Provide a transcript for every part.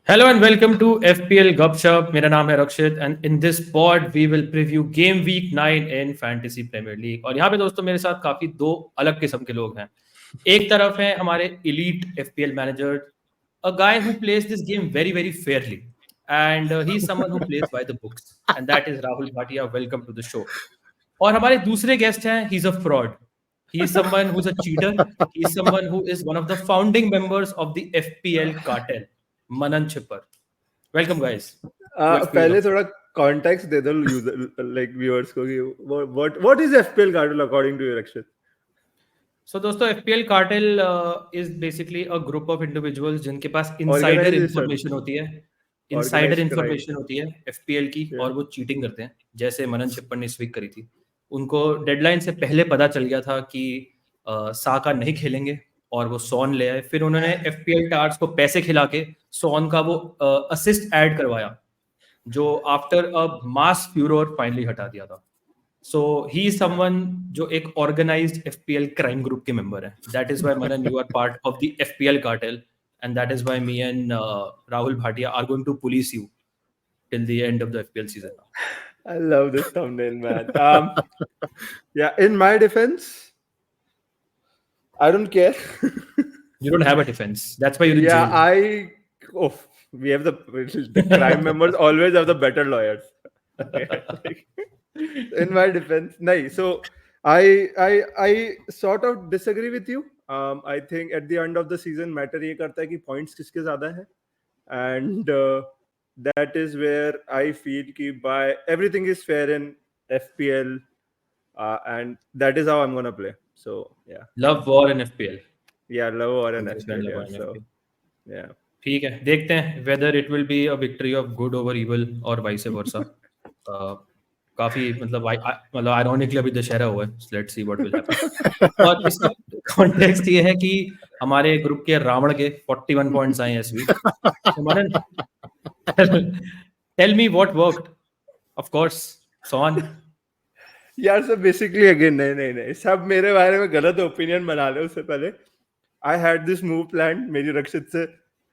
Hello and welcome to FPL Gupshup. मेरा नाम है रक्षित and in this pod we will preview game week 9 in Fantasy Premier League. और यहाँ पे दोस्तों मेरे साथ काफी दो अलग किस्म के लोग हैं. एक तरफ है हमारे elite FPL manager, a guy who plays this game very fairly, and he is someone who plays by the books, and that is Rahul Bhatia. Welcome to the show. और हमारे दूसरे गेस्ट हैं, he is a fraud. He is someone who's a cheater. He is someone who is one of the founding members of the FPL cartel. Manan Chipper. Welcome guys. पहले थोड़ा context दे दो user like viewers को कि what is FPL cartel according to you, Rakshit? So दोस्तों FPL cartel is basically a group of individuals जिनके पास insider information होती है. Insider information होती है FPL की और वो चीटिंग करते हैं जैसे मनन चिप्पर ने इस वीक करी थी. उनको डेडलाइन से पहले पता चल गया था कि साका नहीं खेलेंगे और वो सॉन ले आए. फिर उन्होंने FPL टार्स को पैसे खिला के सॉन का वो असिस्ट ऐड करवाया जो आफ्टर अ मास फ्यूरोर फाइनली हटा दिया था. सो ही इज समवन जो एक ऑर्गेनाइज्ड FPL क्राइम ग्रुप के मेंबर है. That is why Manan you are part of the FPL cartel and that is why me and Rahul Bhatia are going to police you till the end of the FPL season. I love this thumbnail, man. Yeah, in my defense, I don't care. You don't have a defense. That's why you're in jail. We have the crime members always have the better lawyers. In my defense, nahi. So I sort of disagree with you. I think at the end of the season matter ये करता है कि points किसके ज़्यादा है, and that is where I feel कि by everything is fair in FPL, and that is how I'm gonna play. So yeah. Love war in FPL. Yeah, love war in FPL. Yeah, so yeah. ठीक है, देखते हैं whether it will be a victory of good over evil or vice versa. काफी मतलब ironically अभी दशहरा हुआ है. Let's see what will happen. और इसका कॉन्टेक्स्ट ये है कि हमारे ग्रुप के रावण के 41 पॉइंट्स आए इस week. Tell me what worked. Of course, Son. यार so basically again नहीं सब मेरे बारे में गलत ओपिनियन बना ले. उससे पहले I had this move planned. मेरी रक्षित से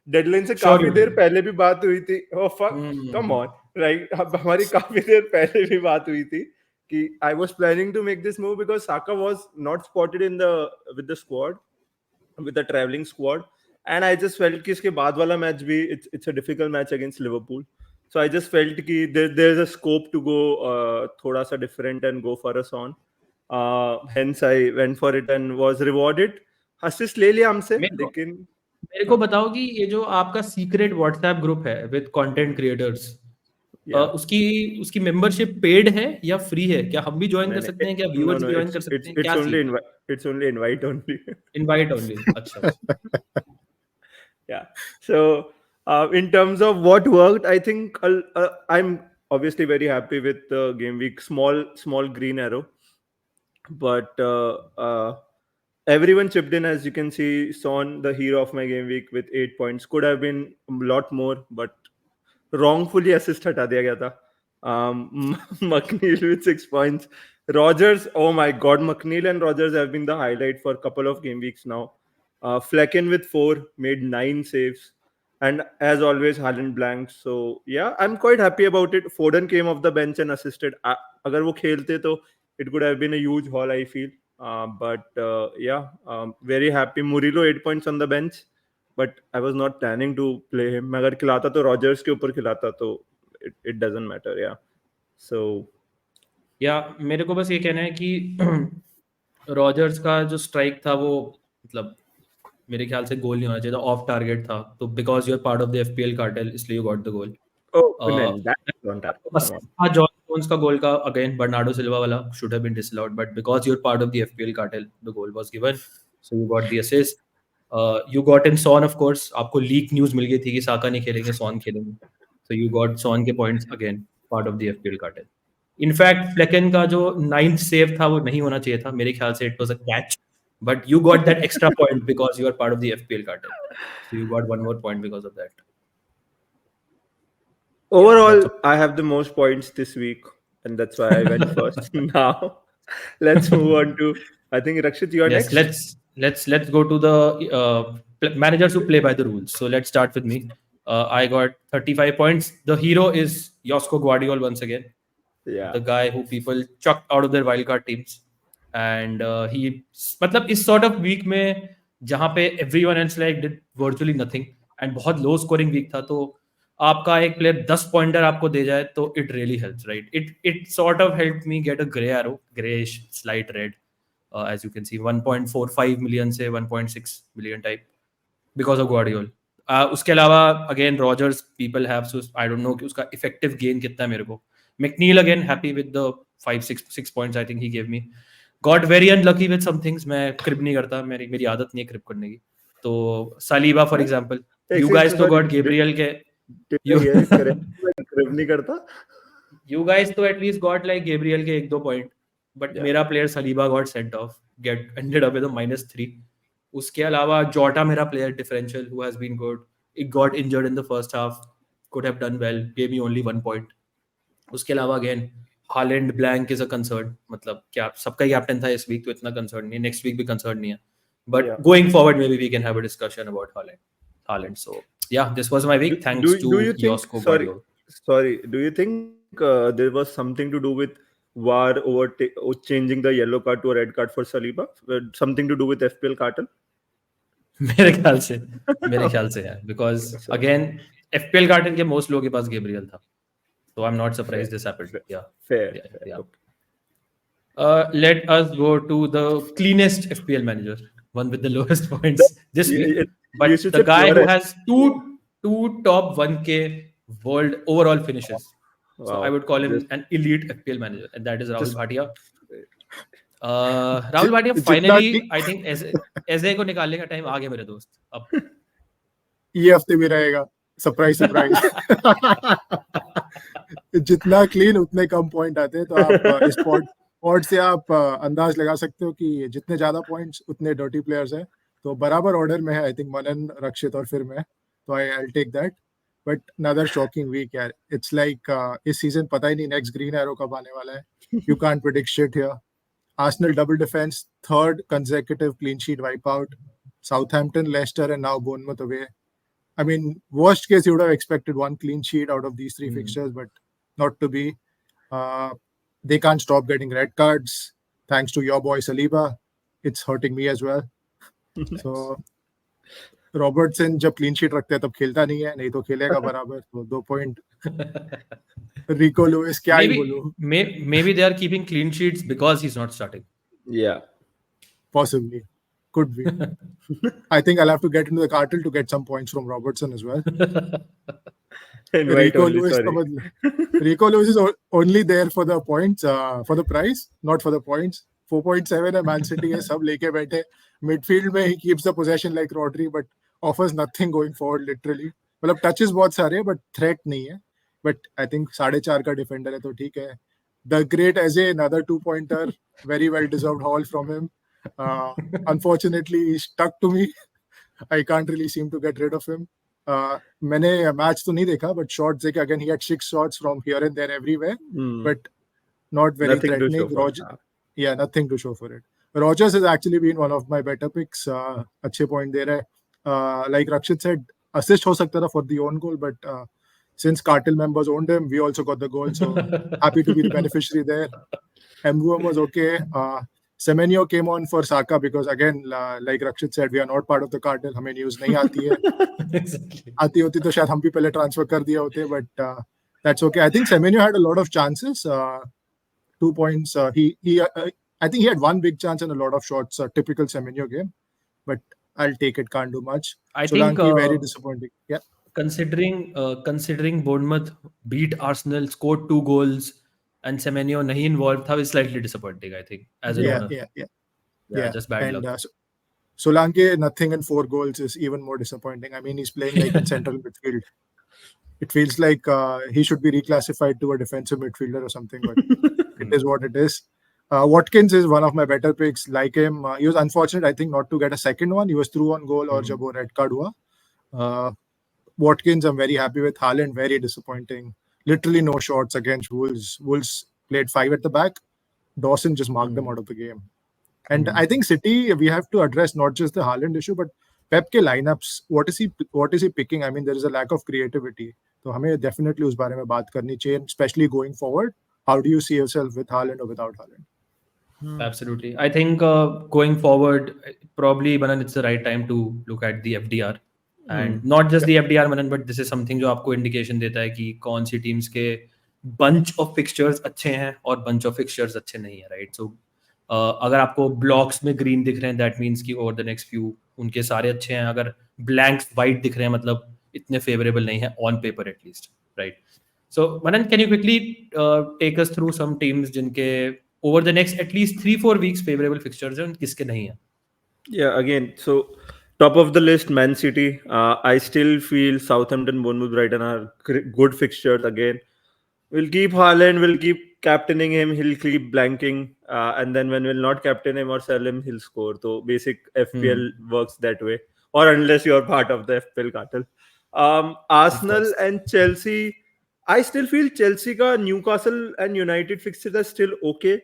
डेडलाइन से काफी देर पहले भी बात हुई थी. Oh fuck, come on, right? हमारी काफी देर पहले भी बात हुई थी कि I was planning to make this move because Saka was not spotted with the squad, with the traveling squad, and I just felt कि इसके बाद वाला मैच भी it's a difficult match against Liverpool. So I just felt कि there's a scope to go थोड़ा सा different and go for a son. Hence I went for it and was rewarded. Assist ले लिया हमसे. लेकिन मेरे को बताओ कि ये जो आपका सीक्रेट व्हाट्सएप ग्रुप है विद कंटेंट क्रिएटर्स, उसकी मेंबरशिप पेड है या फ्री है? क्या हम भी ज्वाइन कर सकते हैं? क्या व्यूअर्स भी ज्वाइन कर सकते हैं? क्या it's only invite only. Invite only. अच्छा. Yeah. So in terms of what worked, I think I'm obviously very happy with the game week. Small green arrow, but everyone chipped in. As you can see, Son, the hero of my game week, with 8 points. Could have been a lot more, but wrongfully assist हटा दिया गया था. McNeil with 6 points. Rodgers, oh my god, McNeil and Rodgers have been the highlight for a couple of game weeks now. Flecken with 4, made 9 saves. And as always, Haaland blank. So yeah, I'm quite happy about it. Foden came off the bench and assisted. अगर वो खेलते तो it could have been a huge haul, I feel. But very happy. Murillo 8 points on the bench, but I was not planning to play him. मैं अगर खिलाता तो Rodgers के ऊपर खिलाता तो it doesn't matter. Yeah. So मेरे को बस ये कहना है कि रॉजर्स का जो स्ट्राइक था वो मतलब मेरे ख्याल से गोल नहीं होना चाहिए था, ऑफ टारगेट था. तो because you are part of the FPL cartel इसलिए you got the goal. John Stones का गोल का अगेन बर्नार्डो सिल्वा वाला should have been disallowed, but because you are part of the FPL cartel the goal was given, so you got the assist. You got in Son. Of course आपको leak news मिल गई थी कि Saka नहीं खेलेंगे, Son खेलेंगे, so you got sworn के points again part of the FPL cartel. In fact Flekken का जो 9th सेव था वो नहीं होना चाहिए था मेरे ख्याल से. It was a catch, but you got that extra point because you are part of the FPL cartel, so you got one more point because of that. Overall, I have the most points this week, and that's why I went first. Now let's move on to, I think, Rakshit, you are next. Let's go to the managers who play by the rules. So let's start with me. I got 35 points. The hero is Josko Guardiol once again. Yeah. The guy who people chucked out of their wildcard teams. And he, मतलब इस sort of week में जहाँ पे everyone else like did virtually nothing and बहुत low scoring week था, तो आपका एक player 10 pointer आपको दे जाए तो it really helps, right? It sort of helped me get a grey arrow, grayish slight red, as you can see 1.45 million से 1.6 million type because of Guardiol. उसके अलावा again Rogers people have, I don't know कि उसका effective gain कितना है मेरे को. McNeil again happy with the 5-6 points I think he gave me. Got very unlucky with some things. मैं क्रिप नहीं करता, मेरी आदत नहीं है क्रिप करने की. तो Saliba for example, you guys तो गॉट गैब्रियल के, यू क्रिप नहीं करता, यू गाइस तो एटलीस्ट गॉट लाइक गैब्रियल के 1-2 पॉइंट, बट मेरा player Saliba got sent off, get ended up with -3. उसके अलावा जोटा मेरा player differential who has been good, it got injured in the first half, could have done well, gave me only 1 point. उसके अलावा again Holland blank is a concern. मतलब क्या सबका ही captain था इस वीक, तो इतना कंसर्न नहीं, नेक्स्ट वीक भी कंसर्न नहीं है, but going forward maybe we can have a discussion about Haaland. So yeah, this was my week. Thanks to Josko Guardiol. Sorry, do you think there was something to do with VAR changing the yellow card to a red card for Saliba? Something to do with FPL cartel? मेरे ख्याल से है, because again FPL carton के most लोगों के पास Gabriel था, so I'm not surprised this happened. Yeah. Let us go to the cleanest FPL manager, one with the lowest points this week, but the guy who has two top 1k world overall finishes. Wow. So I would call him an elite FPL manager, and that is Rahul Bhatia. Rahul Bhatia finally I think ऐसे को निकालने का time आ गया मेरे दोस्त. अब ये हफ्ते में रहेगा सरप्राइज. जितना क्लीन उतने कम पॉइंट आते हैं, तो आप इस पॉड से आप अंदाज लगा सकते हो कि जितने ज्यादा पॉइंट्स उतने डर्टी प्लेयर्स हैं. तो बराबर ऑर्डर में है आई थिंक मनन, रक्षित और फिर मैं, तो I take that. But another shocking week यार. इट्स लाइक इस सीजन पता ही नहीं नेक्स्ट ग्रीन एरो कब आने वाला है. You can't predict shit here. Arsenal double defense, third consecutive clean sheet wipeout. Southampton, Leicester, and now Bournemouth away. I mean, worst case, you would have expected one clean sheet out of these three fixtures, but not to be. They can't stop getting red cards, thanks to your boy Saliba. It's hurting me as well. So, Robertson जब clean sheet रखते हैं तब खेलता नहीं है, नहीं तो खेलेगा बराबर. तो 2 point. Rico Lewis, क्या ही बोलूं? Maybe they are keeping clean sheets because he's not starting. Yeah, possibly, could be. I think I'll have to get into the cartel to get some points from Robertson as well. Rico Lewis is only there for the points, for the price, not for the points. 4.7 है, Man City है, सब लेके बैठे. Midfield में he keeps the possession like Rodri, but offers nothing going forward literally. मतलब touches बहुत सारे हैं, but threat नहीं है. But I think 4.5 का defender है, तो ठीक है. The great Eze, another 2-pointer, very well deserved haul from him. Unfortunately, he stuck to me. I can't really seem to get rid of him. मैंने match तो नहीं देखा, but shots देखे. Again, he had 6 shots from here and there everywhere, but not very nothing threatening. Nothing to show for it. Rogers has actually been one of my better picks. अच्छे point दे रहा है. Like Rakshit said, assist हो सकता था for the own goal, but since cartel members owned him, we also got the goal, so happy to be the beneficiary there. MVM was okay. Semenyo came on for Saka because again, like Rakshit said, we are not part of the cartel. हमें news नहीं आती है. Exactly. आती होती तो शायद हम भी पहले transfer कर दिया होते, but that's okay. I think Semenyo had a lot of chances. 2 points. I think he had one big chance and a lot of shots. Typical Semenyo game, but I'll take it. Can't do much. I think very disappointing. Yeah. Considering Bournemouth beat Arsenal, scored 2 goals, and Semenyo nahi involved tha, is slightly disappointing, I think, as an owner. Yeah, just bad luck. Solanke, nothing and 4 goals is even more disappointing. I mean, he's playing like in central midfield. It feels like he should be reclassified to a defensive midfielder or something, but it is what it is. Watkins is one of my better picks. Like him, he was unfortunate, I think, not to get a second one. He was through on goal or jab wo red card hua. Watkins, I'm very happy with. Haaland, very disappointing. Literally no shots against Wolves. Wolves played 5 at the back. Dawson just marked them out of the game. And I think City, we have to address not just the Haaland issue, but Pep के lineups, what is he picking? I mean, there is a lack of creativity. तो हमें definitely उस बारे में बात करनी चाहिए, especially going forward. How do you see yourself with Haaland or without Haaland? Absolutely. I think going forward, probably Manan, it's the right time to look at the FDR. And not just the FDR, Manan, but this is something जो आपको indication देता है कि कौन सी teams के bunch of fixtures अच्छे हैं और bunch of fixtures अच्छे नहीं हैं, right? So अगर आपको blocks में green दिख रहे हैं, that means कि over the next few उनके सारे अच्छे हैं. अगर blanks white दिख रहे हैं, मतलब इतने favorable नहीं हैं on paper at least, right? So Manan, can you quickly take us through some teams जिनके over the next at least 3-4 weeks favorable fixtures हैं, किसके नहीं हैं? Yeah, again, so top of the list, Man City. I still feel Southampton, Bournemouth, Brighton are good fixtures. Again, we'll keep Haaland, we'll keep captaining him, he'll keep blanking, and then when we'll not captain him or sell him, he'll score. So basic FPL works that way, or unless you're part of the FPL cartel. Arsenal and Chelsea, I still feel Chelsea ka Newcastle and United fixtures are still okay.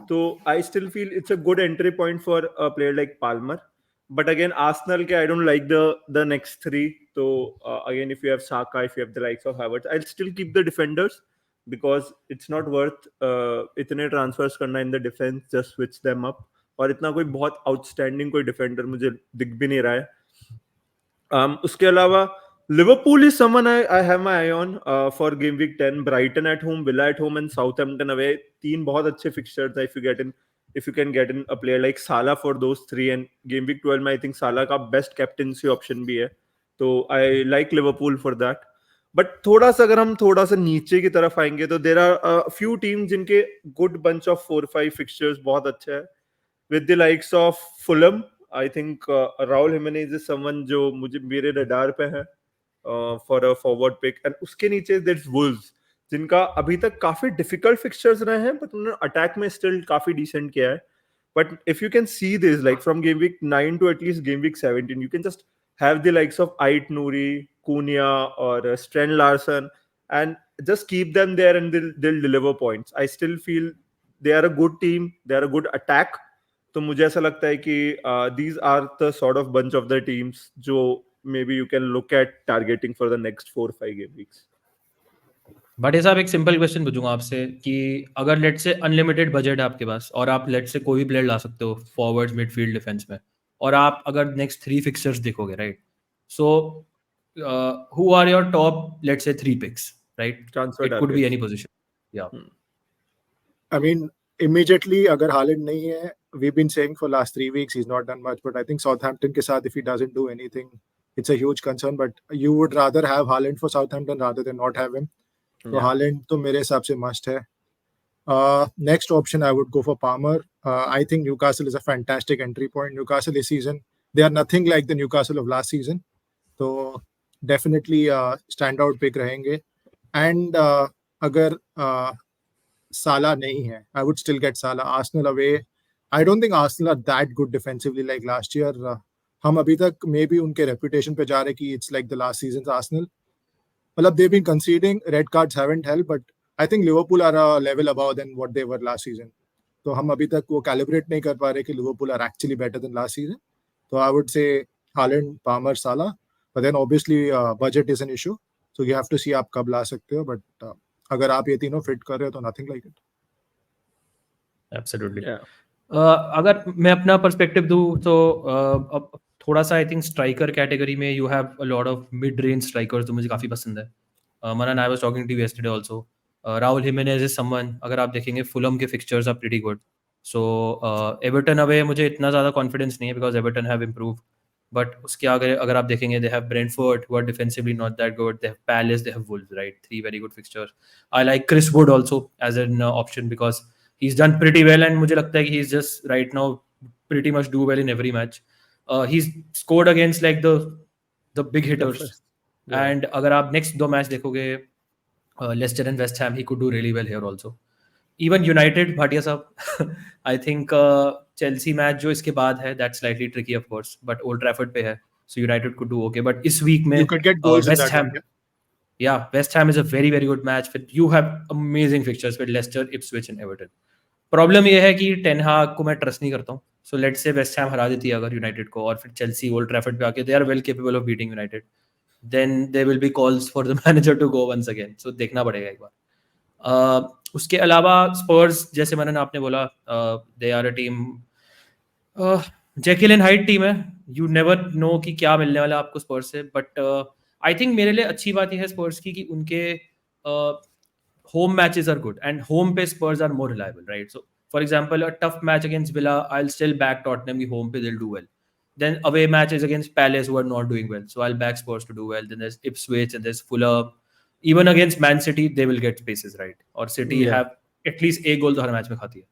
So I still feel it's a good entry point for a player like Palmer. But again, Arsenal ke I don't like the next three. So again, if you have Saka, if you have the likes of Havertz, I'll still keep the defenders because it's not worth इतने transfers करना in the defense. Just switch them up. और इतना कोई बहुत outstanding कोई defender मुझे दिख भी नहीं रहा है. उसके अलावा Liverpool is someone I have my eye on for game week 10. Brighton at home, Villa at home, and Southampton away. तीन बहुत अच्छे fixtures हैं if you can get in a player like Salah for those three. And game week 12 में I think Salah का best captaincy option भी है. तो I like Liverpool for that. But थोड़ा सा अगर हम थोड़ा सा नीचे की तरफ आएंगे तो there are a few teams जिनके good bunch of 4-5 fixtures बहुत अच्छे हैं. With the likes of Fulham, I think Rahul Jimenez is someone जो मुझे मेरे radar पे है. For a forward pick, and उसके नीचे there's Wolves जिनका अभी तक काफी difficult fixtures रहे हैं, but उन्होंने attack में still काफी decent किया है. But if you can see this, like from game week 9 to at least game week 17, you can just have the likes of Ait Nouri, Cunha, or Stren Larsen, and just keep them there and they'll deliver points. I still feel they are a good team, they are a good attack. तो मुझे ऐसा लगता है कि these are the sort of bunch of the teams जो maybe you can look at targeting for the next 4-5 game weeks. But साहब एक simple question पूछूंगा आपसे कि अगर लेट से अनलिमिटेड बजट है आपके पास और आप लेट से कोई भी प्लेयर ला सकते हो फॉरवर्ड्स मिडफील्ड डिफेंस में और आप अगर नेक्स्ट 3 फिक्सर्स देखोगे right so who are your top let say 3 picks right it could be any position या आई मीन immediately अगर Haaland नहीं है we've been saying for last 3 weeks he's not done much, but I think Southampton के साथ if he doesn't do anything it's a huge concern, but you would rather have Haaland for Southampton rather than not have him. So Haaland तो मेरे हिसाब से must है. Next option I would go for Palmer. I think Newcastle is a fantastic entry point. Newcastle this season they are nothing like the Newcastle of last season. So definitely standout pick रहेंगे. And अगर Salah नहीं है I would still get Salah. Arsenal away. I don't think Arsenal are that good defensively like last year. हम अभी तक may be उनके reputation पे जा रहे कि it's like the last season Arsenal मतलब they've been conceding, red cards haven't helped, but I think Liverpool are a level above than what they were last season. तो हम अभी तक वो कैलिब्रेट नहीं कर पा रहे कि Liverpool are actually better than last season. So I would say Haaland, Palmer, Salah, but then obviously budget is an issue, so you have to see आप कब ला सकते हो, but अगर आप ये तीनों फिट कर रहे हो तो nothing like it. Absolutely. अगर मैं अपना पर्सपेक्टिव दूं तो अब थोड़ा सा आई थिंक स्ट्राइकर कैटेगरी में you have a lot of mid range strikers जो मुझे काफ़ी पसंद है. Manan I was talking to you yesterday also. Raul Jimenez is someone अगर आप देखेंगे फुलम के fixtures are pretty good. So Everton away मुझे इतना ज़्यादा कॉन्फिडेंस नहीं है because Everton have improved. But उसके आगे अगर आप देखेंगे they have Brentford who are defensively not that good. They have Palace, they have Wolves, right? 3 very good fixtures. I like Chris Wood also as an option because he's done pretty well and मुझे लगता है कि he's just right now pretty much do well in every match. He's scored against like the big hitters. And अगर आप next 2 match देखोगे Leicester and West Ham, he could do really well here also. Even United, Bhatia साहब, I think Chelsea match जो इसके बाद है that's slightly tricky of course, but Old Trafford पे है, so United could do okay. But इस week में you could get goals in that one, yeah, West Ham is a very very good match. You have amazing fixtures with Leicester, Ipswich and Everton. Problem ये है कि ten हाग को मैं trust नहीं करता हूँ so let's say West Ham हरा देती है अगर यूनाइटेड को, और फिर चेल्सी ओल्ड ट्रैफर्ड पे आके they are well capable of beating United, then there will be calls for the manager to go once again. So देखना पड़ेगा एक बार. उसके अलावा स्पर्स, जैसे मैंने आपने बोला, they are a team, Jekyll and Hyde team है. यू नेवर नो कि क्या मिलने वाला आपको स्पर्स से. बट आई थिंक मेरे लिए अच्छी बात यह है स्पर्स की कि उनके home matches are good and home पे Spurs are more reliable, right? So for example, a tough match against Villa, I'll still back Tottenham की home पे they'll do well. Then away matches against Palace who are not doing well, so I'll back Spurs to do well. Then there's Ipswich and there's Fulham. Even against Man City they will get spaces, right? और City have at least एक गोल तो हर match में खाती है.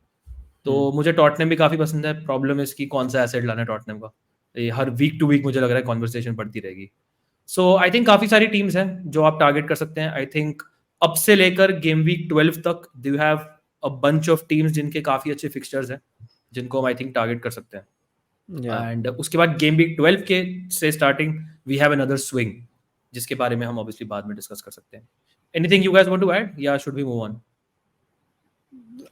तो मुझे Tottenham भी काफी पसंद है. प्रॉब्लम इसकी कौन सा एसेट लाना है टॉटनहम का, ये हर वीक टू वीक मुझे लग रहा है कॉन्वर्सेशन बढ़ती रहेगी. सो आई थिंक काफी सारी टीम्स हैं जो आप टारगेट कर सकते हैं. आई थिंक अब से लेकर गेम वीक 12 तक they have a bunch of teams जिनके काफी अच्छे फिक्सचर्स हैं जिनको हम आई थिंक टारगेट कर सकते हैं. एंड उसके बाद गेम वीक 12 के से starting we have another swing जिसके बारे में हम ऑब्वियसली बाद में डिस्कस कर सकते हैं. Anything you guys want to add या should we move on?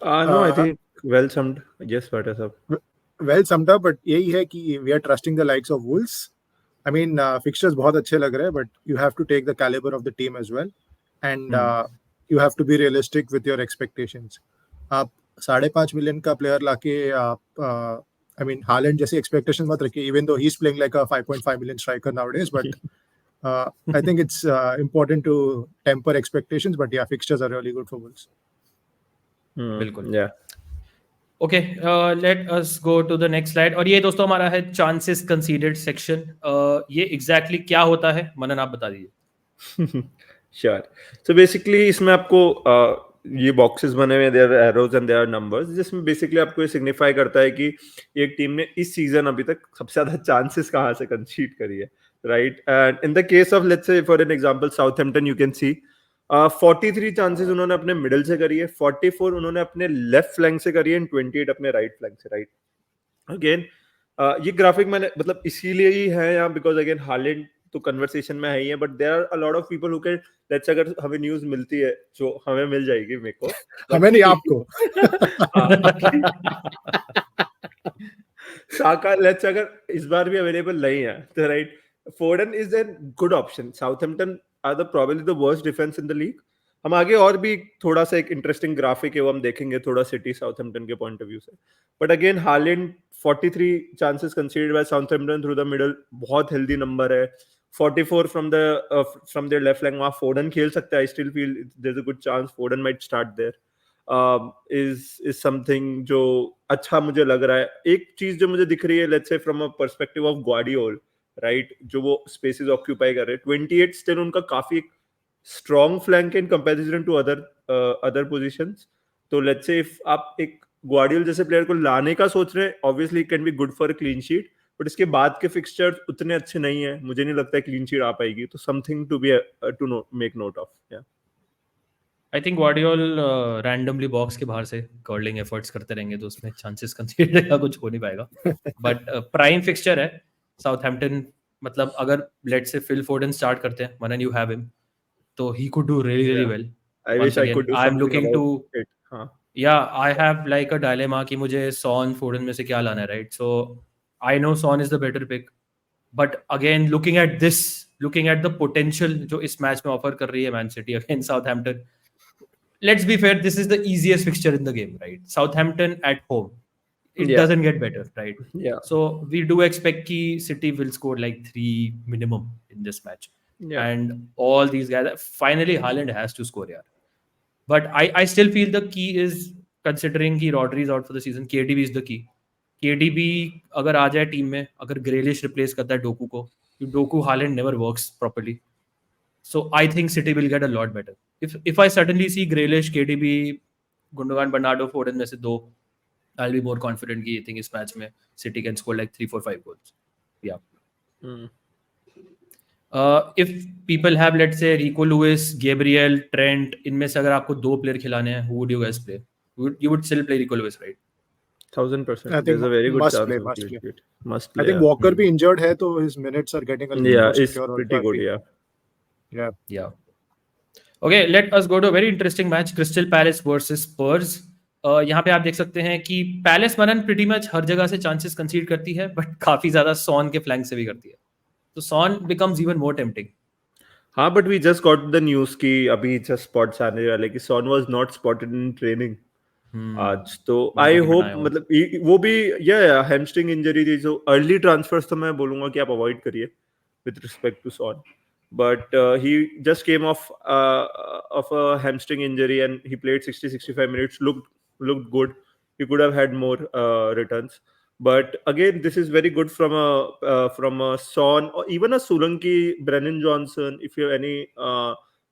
No, I think well summed. Yes, what is up? Well summed up, but यही है कि we are trusting the likes of Wolves. I mean fixtures बहुत अच्छे लग रहे हैं, but you have to take the calibre of the team as well. And you have to be realistic with your expectations. आप 5.5 million का player लाके आप I mean Haaland जैसी expectations मत रखिए, even though he's playing like a 5.5 million striker nowadays. But I think it's important to temper expectations. But yeah, fixtures are really good for Wolves. बिल्कुल. Yeah. Okay, let us go to the next slide. और ये दोस्तों हमारा है chances conceded section. ये exactly क्या होता है, मनन आप बता दीजिए. Sure. So basically इसमें आपको ये बॉक्सेस बने हुए, there arrows and there numbers, जिसमें बेसिकली आपको ये सिग्निफाई करता है कि एक टीम ने इस सीजन अभी तक सबसे ज्यादा चांसेस कहाँ से कंसीड करी है, right? And in the case of let's say for an example Southampton, you can see 43 chances उन्होंने अपने मिडिल से करी है, 44 उन्होंने अपने लेफ्ट फ्लैंक से करी है, एंड 28 अपने राइट फ्लैंक से, राइट? अगेन ये ग्राफिक मैंने मतलब इसीलिए ही है यहाँ बिकॉज अगेन हालैंड तो कन्वर्सेशन में है ही है, but there are a lot of people who can let's, अगर हमें न्यूज़ मिलती है जो हमें मिल जाएगी, मेरे को, हमें नहीं, आपको. साका लेट्स अगर इस बार भी अवेलेबल नहीं है तो right, Foden is an good option. Southampton are the probably the worst defence in the league. हम आगे और भी थोड़ा सा एक इंटरेस्टिंग ग्राफिक है वो हम देखेंगे थोड़ा सिटी साउथहैम्पटन के पॉइंट ऑफ व्यू से. But again Holland 43 chances considered bye Southampton through the middle, बहुत हेल्दी नंबर है. 44 फ्रॉम देयर लेफ्ट फ्लैंक, वहां फोर्डन खेल सकता है. I still feel there is a good chance Foden might start there. is something जो अच्छा मुझे लग रहा है. एक चीज जो मुझे दिख रही है let's say from a perspective of ग्वार्डियोल, right, जो वो स्पेसेस ऑक्यूपाई कर रहे हैं, 28 स्टिल उनका काफी strong flank in comparison to other positions. तो लेट्स से इफ आप एक ग्वार्डियोल जैसे प्लेयर को लाने का सोच रहे हैं, obviously can be good for clean sheet, but इसके बाद के फिक्सचर्स उतने अच्छे नहीं है, मुझे नहीं लगता है क्लीन शीट आ पाएगी. तो something to be to make note of. या I think Guardiola randomly box के बाहर से कर्लिंग एफर्ट्स करते रहेंगे तो उसमें चांसेस कंसीडर का कुछ हो नहीं पाएगा. बट प्राइम फिक्सचर है साउथहैम्पटन. मतलब अगर let's say Phil Foden start करते हैं, मनन यू हैव हिम, तो he could do really well. I wish I could do I am something looking to about it. हां, yeah I have like a dilemma कि मुझे Son Foden में से क्या लाना है, राइट? So I know Son is the better pick, but again looking at the potential जो इस मैच में ऑफर कर रही है Man City against Southampton, let's be fair, this is the easiest fixture in the game, right? Southampton at home, it doesn't get better, right? Yeah. So we do expect ki City will score like 3 minimum in this match. Yeah. And all these guys, finally Haaland has to score, yaar. But I still feel the key is, considering कि Rodri is out for the season, KDB is the key. KDB अगर आ जाए team में, अगर Grealish replace करता है Docu को, Docu Haaland never works properly. So I think City will get a lot better. If I suddenly see Grealish, KDB, Gundogan, Bernardo, Foden में से दो, I'll be more confident कि I think इस match में City can score like 3, 4, 5 goals. Yeah. If people have let's say Rico Lewis, Gabriel, Trent, इनमें से अगर आपको 2 प्लेयर खिलाने हैं, who would you guys play? You would still play Rico Lewis, right? 1000%. I think There's a very good must chance. play. Must play. I think Walker भी injured है तो his minutes are getting a little more secure. It's pretty good. Yeah. Okay, let us go to a very interesting match. Crystal Palace versus Spurs. यहाँ पे आप देख सकते हैं कि पैलेस मनन प्रीटी मच हर जगह से चांसेस कंसीड करती है, बट काफी ज्यादा सॉन के फ्लैंक से भी करती है, तो Son becomes even more tempting. हाँ, but we just got the news कि अभी जस्ट स्पॉट्स आने वाले कि Son was not spotted in training आज, तो आई होप मतलब वो भी या हैमस्ट्रिंग इंजरी थी, जो अर्ली ट्रांसफर्स तो मैं बोलूंगा कि आप अवॉइड करिए with respect to Son, but he just came off a hamstring injury and he played 60-65 minutes, looked good. He could have had more returns, but again this is very good from a Son or even a Solanke, Brennan Johnson, if you have any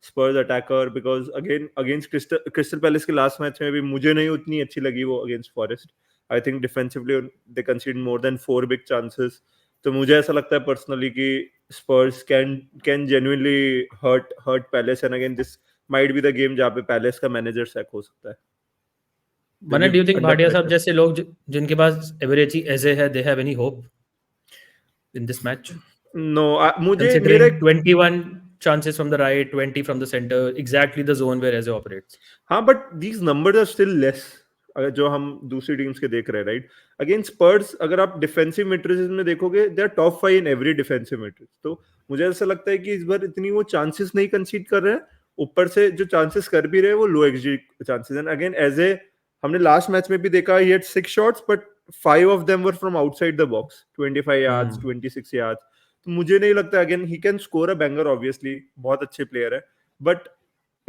Spurs attacker, because again against Crystal Palace के last match में भी मुझे नहीं उतनी अच्छी लगी वो against Forest. I think defensively they conceded more than 4 big chances. तो मुझे ऐसा लगता है पर्सनली कि Spurs can genuinely hurt Palace, and again this might be the game जहाँ पे Palace का मैनेजर सैक हो सकता है। मने, do you think भाटिया साहब जैसे लोग जिनके पास एवरेजी एजे है, they have any hope in this match? No, मुझे मेरे 21 chances from the right, 20 from the center, exactly the zone where Eze operates. हाँ, but these numbers are still less अगर जो हम दूसरी टीम्स के देख रहे हैं, राइट? अगेंस्ट स्पर्स अगर आप डिफेंसिव मैट्रिसेस में देखोगे, they are top 5 in every defensive matrix. तो मुझे ऐसा लगता है कि इस बार इतनी वो चांसेस नहीं कंसीड कर रहे हैं, ऊपर से जो चांसेस कर भी रहे हैं वो low xG chances. And again as a हमने लास्ट मैच में भी देखा, he had 6 shots but 5 of them were from outside the box, 25 yards, 26 yards. तो मुझे नहीं लगता, again he can score a banger, obviously बहुत अच्छे प्लेयर है, but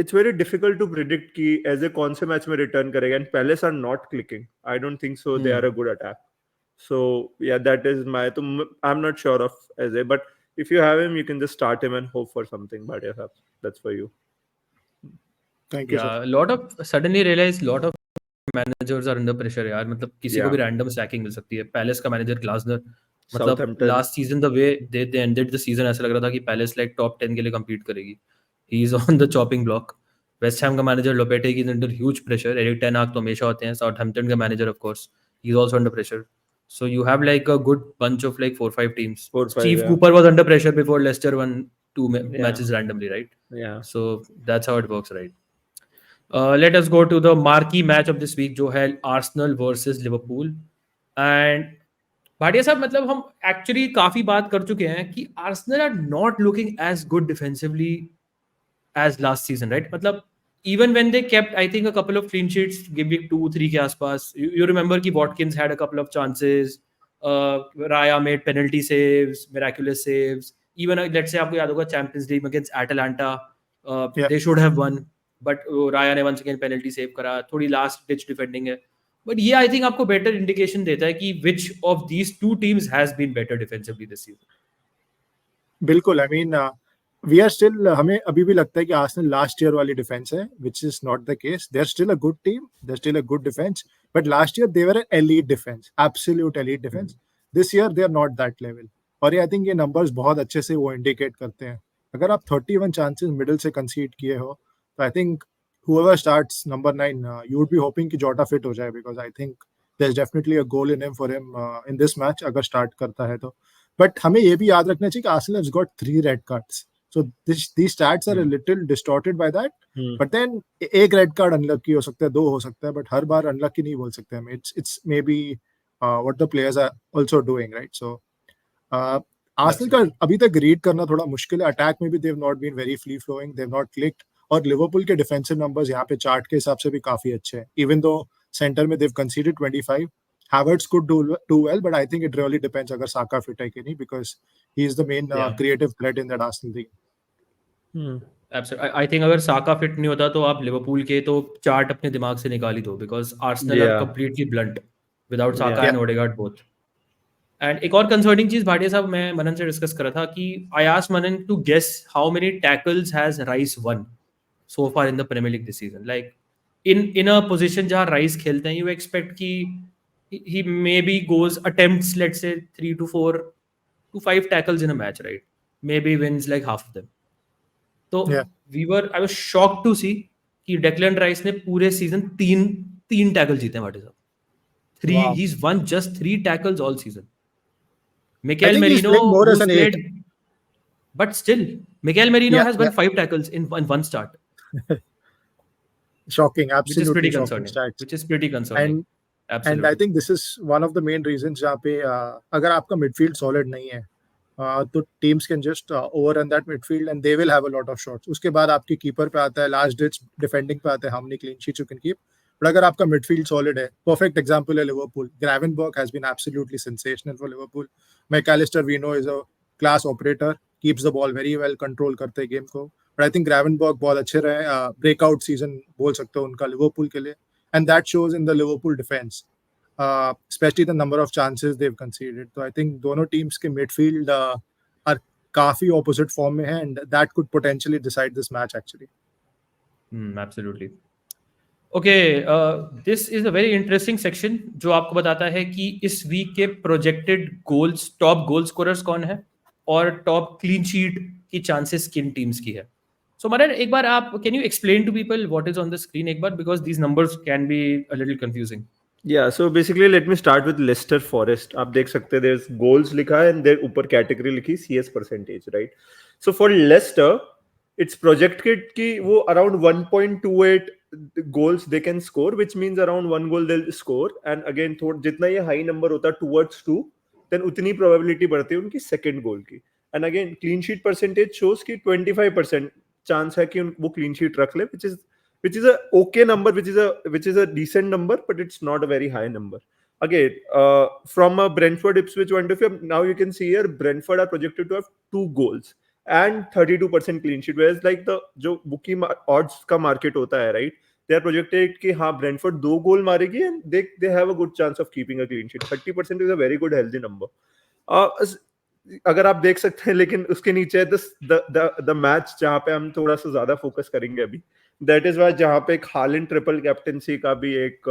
it's very difficult to predict कि ऐसे कौन से मैच में रिटर्न करेगा, and Palace are not clicking. I don't think so. They are a good attack. So yeah, that is my. I'm not sure of Eze, but if you have him, you can just start him and hope for something. But yeah, that's for you. Thank you. Yeah, lot of suddenly realize lot of managers are under pressure यार, मतलब किसी को भी random sacking मिल सकती है। Palace का manager Glasner, मतलब last season the way they ended the season, ऐसा लग रहा था कि पैलेस लाइक टॉप 10 के लिए compete करेगी। He is on the chopping block. West Ham का manager Lopetegui is under huge pressure, Erik ten Hag तो हमेशा होते हैं। साउथहैम्पटन का manager of course he is also under pressure. So you have like a good bunch of like 4-5 teams. Steve Cooper was under pressure before Leicester won 2 matches randomly, right? Yeah. So that's how it works, right? Let us go to the marquee match of this week, जो है Arsenal versus Liverpool. And Bhatia साहब, मतलब हम actually काफी बात कर चुके हैं कि Arsenal are not looking as good defensively as last season, right? मतलब even when they kept, I think, a couple of clean sheets, GW 2-3 के आसपास, you remember कि Watkins had a couple of chances, Raya made penalty saves, miraculous saves. Even let's say आपको याद होगा Champions League against Atalanta, they should have won, but Raya ने once again penalty save करा, थोड़ी last ditch defending है। But ये I think आपको better indication देता है कि which of these two teams has been better defensively this season. बिल्कुल, I mean we are still, हमें अभी भी लगता है कि आर्सेनल लास्ट ईयर वाली डिफेंस है, which is not the case. They're still a good team, they're still a good defense, but last year they were an elite defense, absolute elite defense. This year they are not that level. और ये I think ये numbers बहुत अच्छे से वो indicate करते हैं। अगर आप 31 chances middle से concede किए हो, तो I think whoever starts number 9, you would be hoping कि Jota fit हो जाए, because I think there's definitely a goal in him for him in this match अगर start करता है तो। But हमें ये भी याद रखना चाहिए कि Arsenal has got 3 red cards. So these stats are a little distorted by that. But then एक red card unlucky हो सकता है, 2 हो सकता है, but हर बार unlucky नहीं बोल सकते हम। It's maybe what the players are also doing, right? So Arsenal का अभी तक read करना थोड़ा मुश्किल है। Attack में भी they've not been very free flowing, they've not clicked. और Liverpool के defensive numbers यहाँ पे chart के हिसाब से भी काफी अच्छे हैं। Even though center में they've conceded 25, Havertz could do well, but I think it really depends अगर Saka fit है कि नहीं, because he is the main creative threat in that Arsenal team. Absolutely. I think अगर साका fit नहीं होता तो आप लिवरपूल के तो चार्ट अपने दिमाग से निकाल ही दो, because Arsenal are completely blunt without Saka and Odegaard both. And एक और कंसर्निंग चीज भाटिया साहब मैं मनन से डिस्कस कर रहा था कि I asked Manan to guess how many tackles has Rice won so far in the Premier League this season. Like in a position जहां राइस खेलते हैं, यू एक्सपेक्ट कि he maybe goes attempts, let's say 3 to 4 to 5 tackles in a match, right? Maybe wins like half of them. So I was shocked to see कि Declan Rice ने पूरे season तीन tackle जीते हैं भाटी साहब। 3, he's won just 3 tackles all season. Mikel Merino who's played, but still Mikel Merino has won 5 tackles in one start. Shocking, which is absolutely pretty shocking concerning. stats. Which is pretty concerning. And Absolutely. I think this is one of the main reasons जहाँ पे अगर आपका midfield solid नहीं है तो teams can just overrun that midfield and they will have a lot of shots. उसके बाद आपके keeper पे आता है, last ditch defending पे आता है, how many clean sheets you can keep. But अगर आपका midfield solid है, perfect example है Liverpool. Gravenberch has been absolutely sensational for Liverpool. McAllister we know is a class operator, keeps the ball very well, control करते हैं game को. But I think Gravenberch बहुत अच्छे रहे, breakout season बोल सकते हो उनका Liverpool के लिए. And that shows in the Liverpool defense, especially the number of chances they've conceded. So I think दोनों teams के midfield are काफी opposite form में हैं, and that could potentially decide this match actually. Absolutely. Okay, this is a very interesting section जो आपको बताता है कि इस वीक के projected goals, top goal scorers कौन है और टॉप क्लीन शीट की चांसेस किन टीम्स की है. So Manan, एक बार आप can you explain to people what is on the screen एक बार, because these numbers can be a little confusing. Yeah, so basically let me start with Leicester Forest. आप देख सकते हैं there's goals लिखा है and there ऊपर category लिखी CS percentage, right? So for Leicester, it's projected कि वो around 1.28 goals they can score, which means around 1 goal they'll score. And again, जितना ये high number होता है towards 2, then उतनी probability बढ़ती है उनकी second goal की. And again, clean sheet percentage shows कि 25% chance है कि वो clean sheet रख ले, which is a okay number, which is a decent number, but it's not a very high number. Again, from a Brentford Ipswich point of view, now you can see here Brentford are projected to have 2 goals and 32% clean sheet, whereas like the जो bookie odds का market होता है, right? They are projected कि हाँ Brentford 2 goal मारेगी and they have a good chance of keeping a clean sheet. 30% is a very good healthy number. अगर आप देख सकते हैं, लेकिन उसके नीचे द मैच जहाँ पे हम थोड़ा सा ज्यादा फोकस करेंगे अभी, दैट इज वाई जहाँ पे एक हालैंड ट्रिपल कैप्टेंसी का भी एक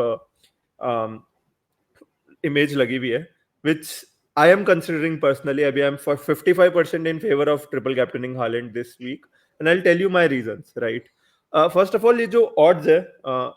इमेज लगी हुई है, which I am considering personally. अभी I am for 55% in favor of triple captaining Haaland this week, and I'll tell you my reasons, right? First of all, ये जो odds है,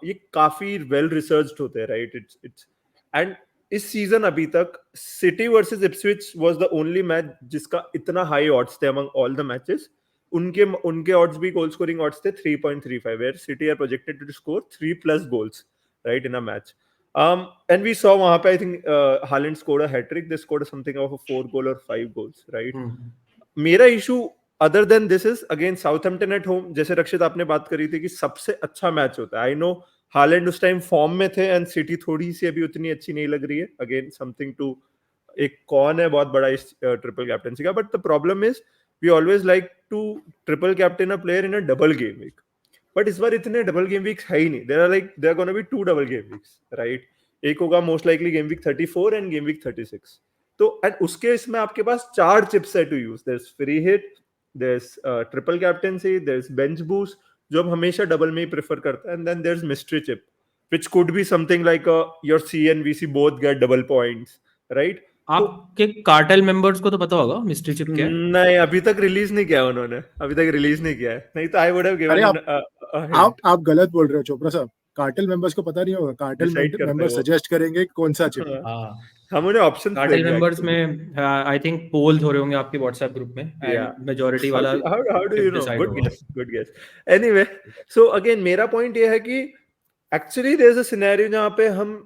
ये काफी well researched होते हैं, right? It's and इस season अभी तक City versus Ipswich was the only match जिसका इतना हाई ऑड्स थे अमंग ऑल द मैचेस. उनके ऑड्स भी गोल स्कोरिंग ऑड्स थे 3.35, where City are projected to score 3+ goals, right, in a match. And we saw वहां पे I think Haaland scored a hat-trick. They scored something of a 4 goal or 5 goals, right? मेरा issue other than this is again Southampton at home. जैसे रक्षित आपने बात करी थी कि सबसे अच्छा मैच होता है. I know हालैंड उस टाइम फॉर्म में थे एंड सिटी थोड़ी सी अभी उतनी अच्छी नहीं लग रही है. अगेन समथिंग टू एक कौन है बहुत बड़ा इस ट्रिपल कैप्टेंसी का, but the problem is we always like to triple captain a player in a double game week. बट इस बार इतने डबल गेम वीक्स है ही नहीं. There are gonna be 2 double game weeks, right? एक होगा most likely game week 34 and game week 36. तो एंड उसके इसमें आपके पास 4 चिप्स है to use. There is free hit, there is triple captaincy, there is bench boost जो हम हमेशा डबल में ही प्रेफर करते हैं, and then there is mystery chip which could be something like your C and VC both get double points, right? आपके cartel members को तो पता होगा मिस्ट्री चिप क्या है? नहीं, अभी तक रिलीज नहीं किया उन्होंने, अभी तक रिलीज नहीं किया है. नहीं तो आई वुड हैव गिवन. आप गलत बोल रहे हो चोपड़ा साहब. कार्टेल मेंबर्स को पता नहीं होगा. कार्टेल मेंबर्स सजेस्ट करेंगे कौन सा चिप. हम उन्हें ऑप्शंस देंगे. कार्टेल मेंबर्स में आई थिंक पोल्स हो रहे होंगे आपके व्हाट्सएप ग्रुप में, एंड मेजॉरिटी वाला how do you know? Good guess. Anyway, so again मेरा पॉइंट ये है कि actually there is a scenario जहां पे हम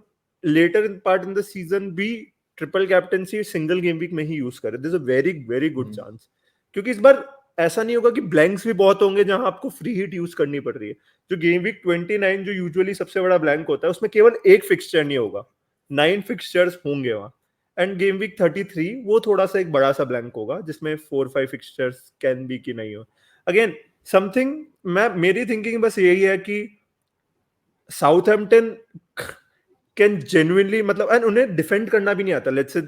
later in part in the season भी triple captaincy single game week में ही यूज करें. There is a very very good chance, क्योंकि इस बार ऐसा नहीं होगा कि ब्लैंक्स भी बहुत होंगे जहां आपको फ्री हिट यूज करनी पड़ रही है. जो गेम वीक 29 जो यूजुअली सबसे बड़ा ब्लैंक होता है, उसमें केवल एक फिक्सचर नहीं होगा, 9 फिक्सचर्स होंगे वहां. एंड गेम वीक 33 वो थोड़ा सा एक बड़ा सा ब्लैंक होगा जिसमें 4-5 फिक्सचर्स कैन बी कि नहीं हो. अगेन समथिंग मेरी थिंकिंग बस यही है कि साउथहैम्पटन कैन जेन्युइनली, मतलब एंड उन्हें डिफेंड करना भी नहीं आता. लेट्स से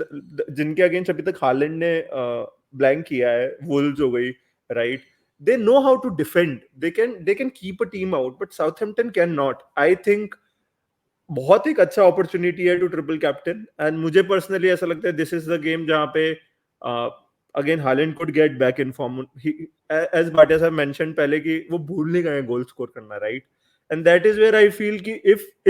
जिनके अगेंस्ट अभी तक हालैंड ने ब्लैंक किया है, वुल्व्स हो गई, right? They know how to defend. They can keep a team out, but Southampton can not. I think बहुत एक अच्छा अपॉर्चुनिटी है टू ट्रिपल कैप्टन, एंड मुझे पर्सनली ऐसा लगता है दिस इज द गेम जहां पे again Haaland could get back in form. As Bhatia साहब मेंशन पहले कि वो भूल नहीं गए गोल स्कोर करना, right? And that is where I feel कि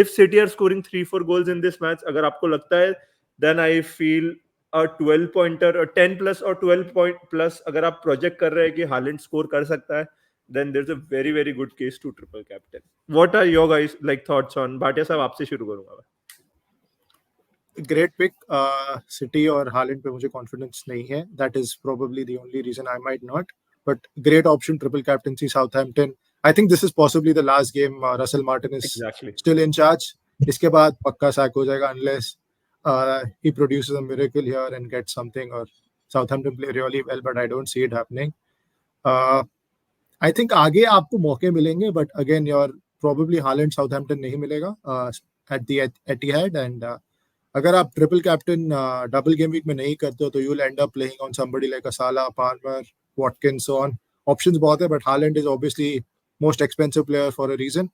if City are scoring 3-4 goals in this match, अगर आपको लगता है, then I feel a 12 pointer or 10 plus or 12 point plus अगर आप प्रोजेक्ट कर रहे हैं कि हालैंड स्कोर कर सकता है, then there's a very very good case to triple captain. What are your guys like thoughts on? Bhatia साहब आपसे शुरू करूंगा मैं. Great pick. City और Haaland पे मुझे confidence नहीं है. That is probably the only reason I might not. But great option, triple captaincy, Southampton. I think this is possibly the last game. Russell Martin is still in charge. इसके बाद पक्का sack हो जाएगा unless he produces a miracle here and gets something, or Southampton play really well, but I don't see it happening. I think आगे आपको मौके मिलेंगे, but again, you're probably Haaland Southampton नहीं मिलेगा at the Etihad, and अगर आप triple captain double game week में नहीं करते हो तो you will end up playing on somebody like a Salah, Palmer, Watkins, so on. Options बहुत है, but Haaland is obviously most expensive player for a reason.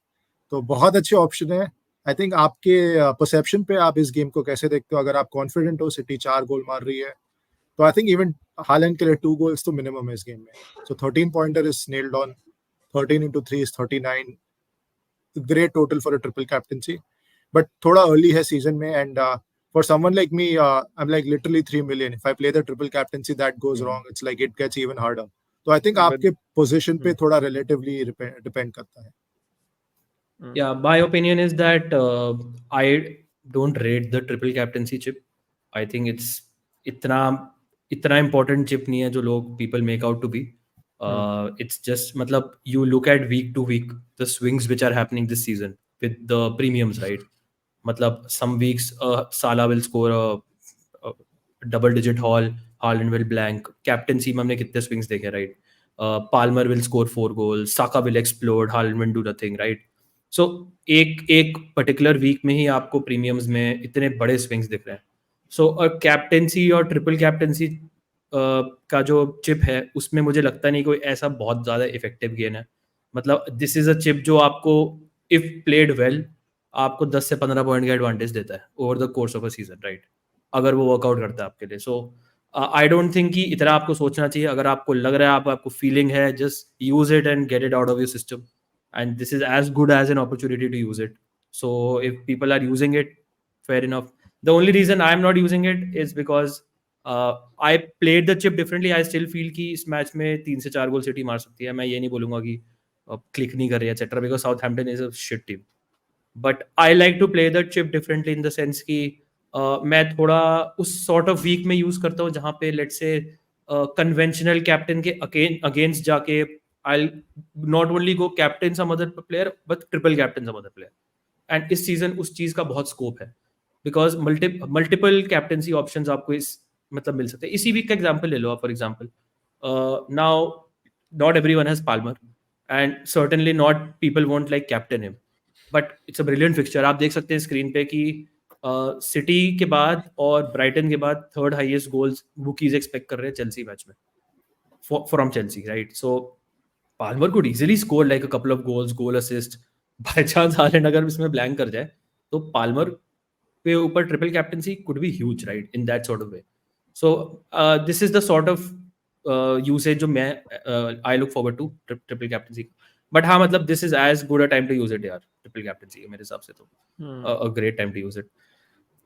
तो बहुत अच्छे ऑप्शन है. आई थिंक आपके परसेप्शन पे आप इस गेम को कैसे देखते हो? अगर आप कॉन्फिडेंट हो सिटी 4 गोल मार रही है, तो आई थिंक इवन हालैंड के लिए 2 गोल्स तो मिनिमम है इस गेम में. सो 13 pointer is nailed on. 13 into 3 is 39. Great total for a triple captaincy, but थोड़ा early है season में, and for someone like me, I'm like literally 3 million. If I play the triple captaincy, that goes wrong. It's like it gets even harder. So I think आपके position पे थोड़ा relatively depend करता है. Yeah, my opinion is that I don't rate the triple captaincy chip. I think it's इतना important chip नहीं है जो लोग people make out to be. It's just मतलब you look at week to week the swings which are happening this season with the premiums, right? मतलब some weeks Salah will score a double digit haul, Haaland will blank. Captaincy में हमने कितने swings देखे, right? Palmer will score 4 goals, Saka will explode, Haaland will do nothing, right? So एक particular week में ही आपको premiums में इतने बड़े swings दिख रहे हैं. So captaincy और triple captaincy का जो chip है उसमें मुझे लगता नहीं कोई ऐसा बहुत ज़्यादा effective gain है. मतलब this is a chip जो आपको if played well आपको 10 से 15 पॉइंट का एडवांटेज देता है over the course of a season, right? अगर वो वर्कआउट करता है आपके लिए. सो आई डोंट थिंक कि इतना आपको सोचना चाहिए. अगर आपको लग रहा है, आपको फीलिंग है, just use it and get it out of your system, and this is as good as an opportunity to use it. So if people are using it, fair enough. The only reason I am not using it is because I played the chip differently. I still feel कि इस match में 3 से 4 गोल city मार सकती है. मैं ये नहीं बोलूंगा कि क्लिक नहीं कर रही है etcetera, because Southampton is a shit team. But I like to play the chip differently in the sense कि मैं थोड़ा उस sort of week में use करता हूँ जहाँ पे let's say conventional captain के against जाके I'll not only go captain some other player but triple captain some other player. And इस season उस चीज़ का बहुत scope है because multiple captaincy options आपको इस मतलब मिल सकते हैं. इसी week का example ले लो आप. For example, now not everyone has Palmer and certainly not people won't like captain him. But it's a brilliant fixture. आप देख सकते हैं स्क्रीन पे कि सिटी के बाद और ब्राइटन के बाद third highest goals bookies expect कर रहे हैं चेल्सी मैच में from Chelsea, right? So Palmer could easily score like a couple of goals, goal assist. By chance Haaland अगर इसमें ब्लैंक कर जाए तो पाल्मर पे ऊपर triple captaincy could be huge, right? In that sort of way. So this is the sort of usage जो मैं I look forward to triple captaincy. But हाँ, मतलब this is as good a time to use it यार. Triple captaincy मेरे हिसाब से तो a great time to use it.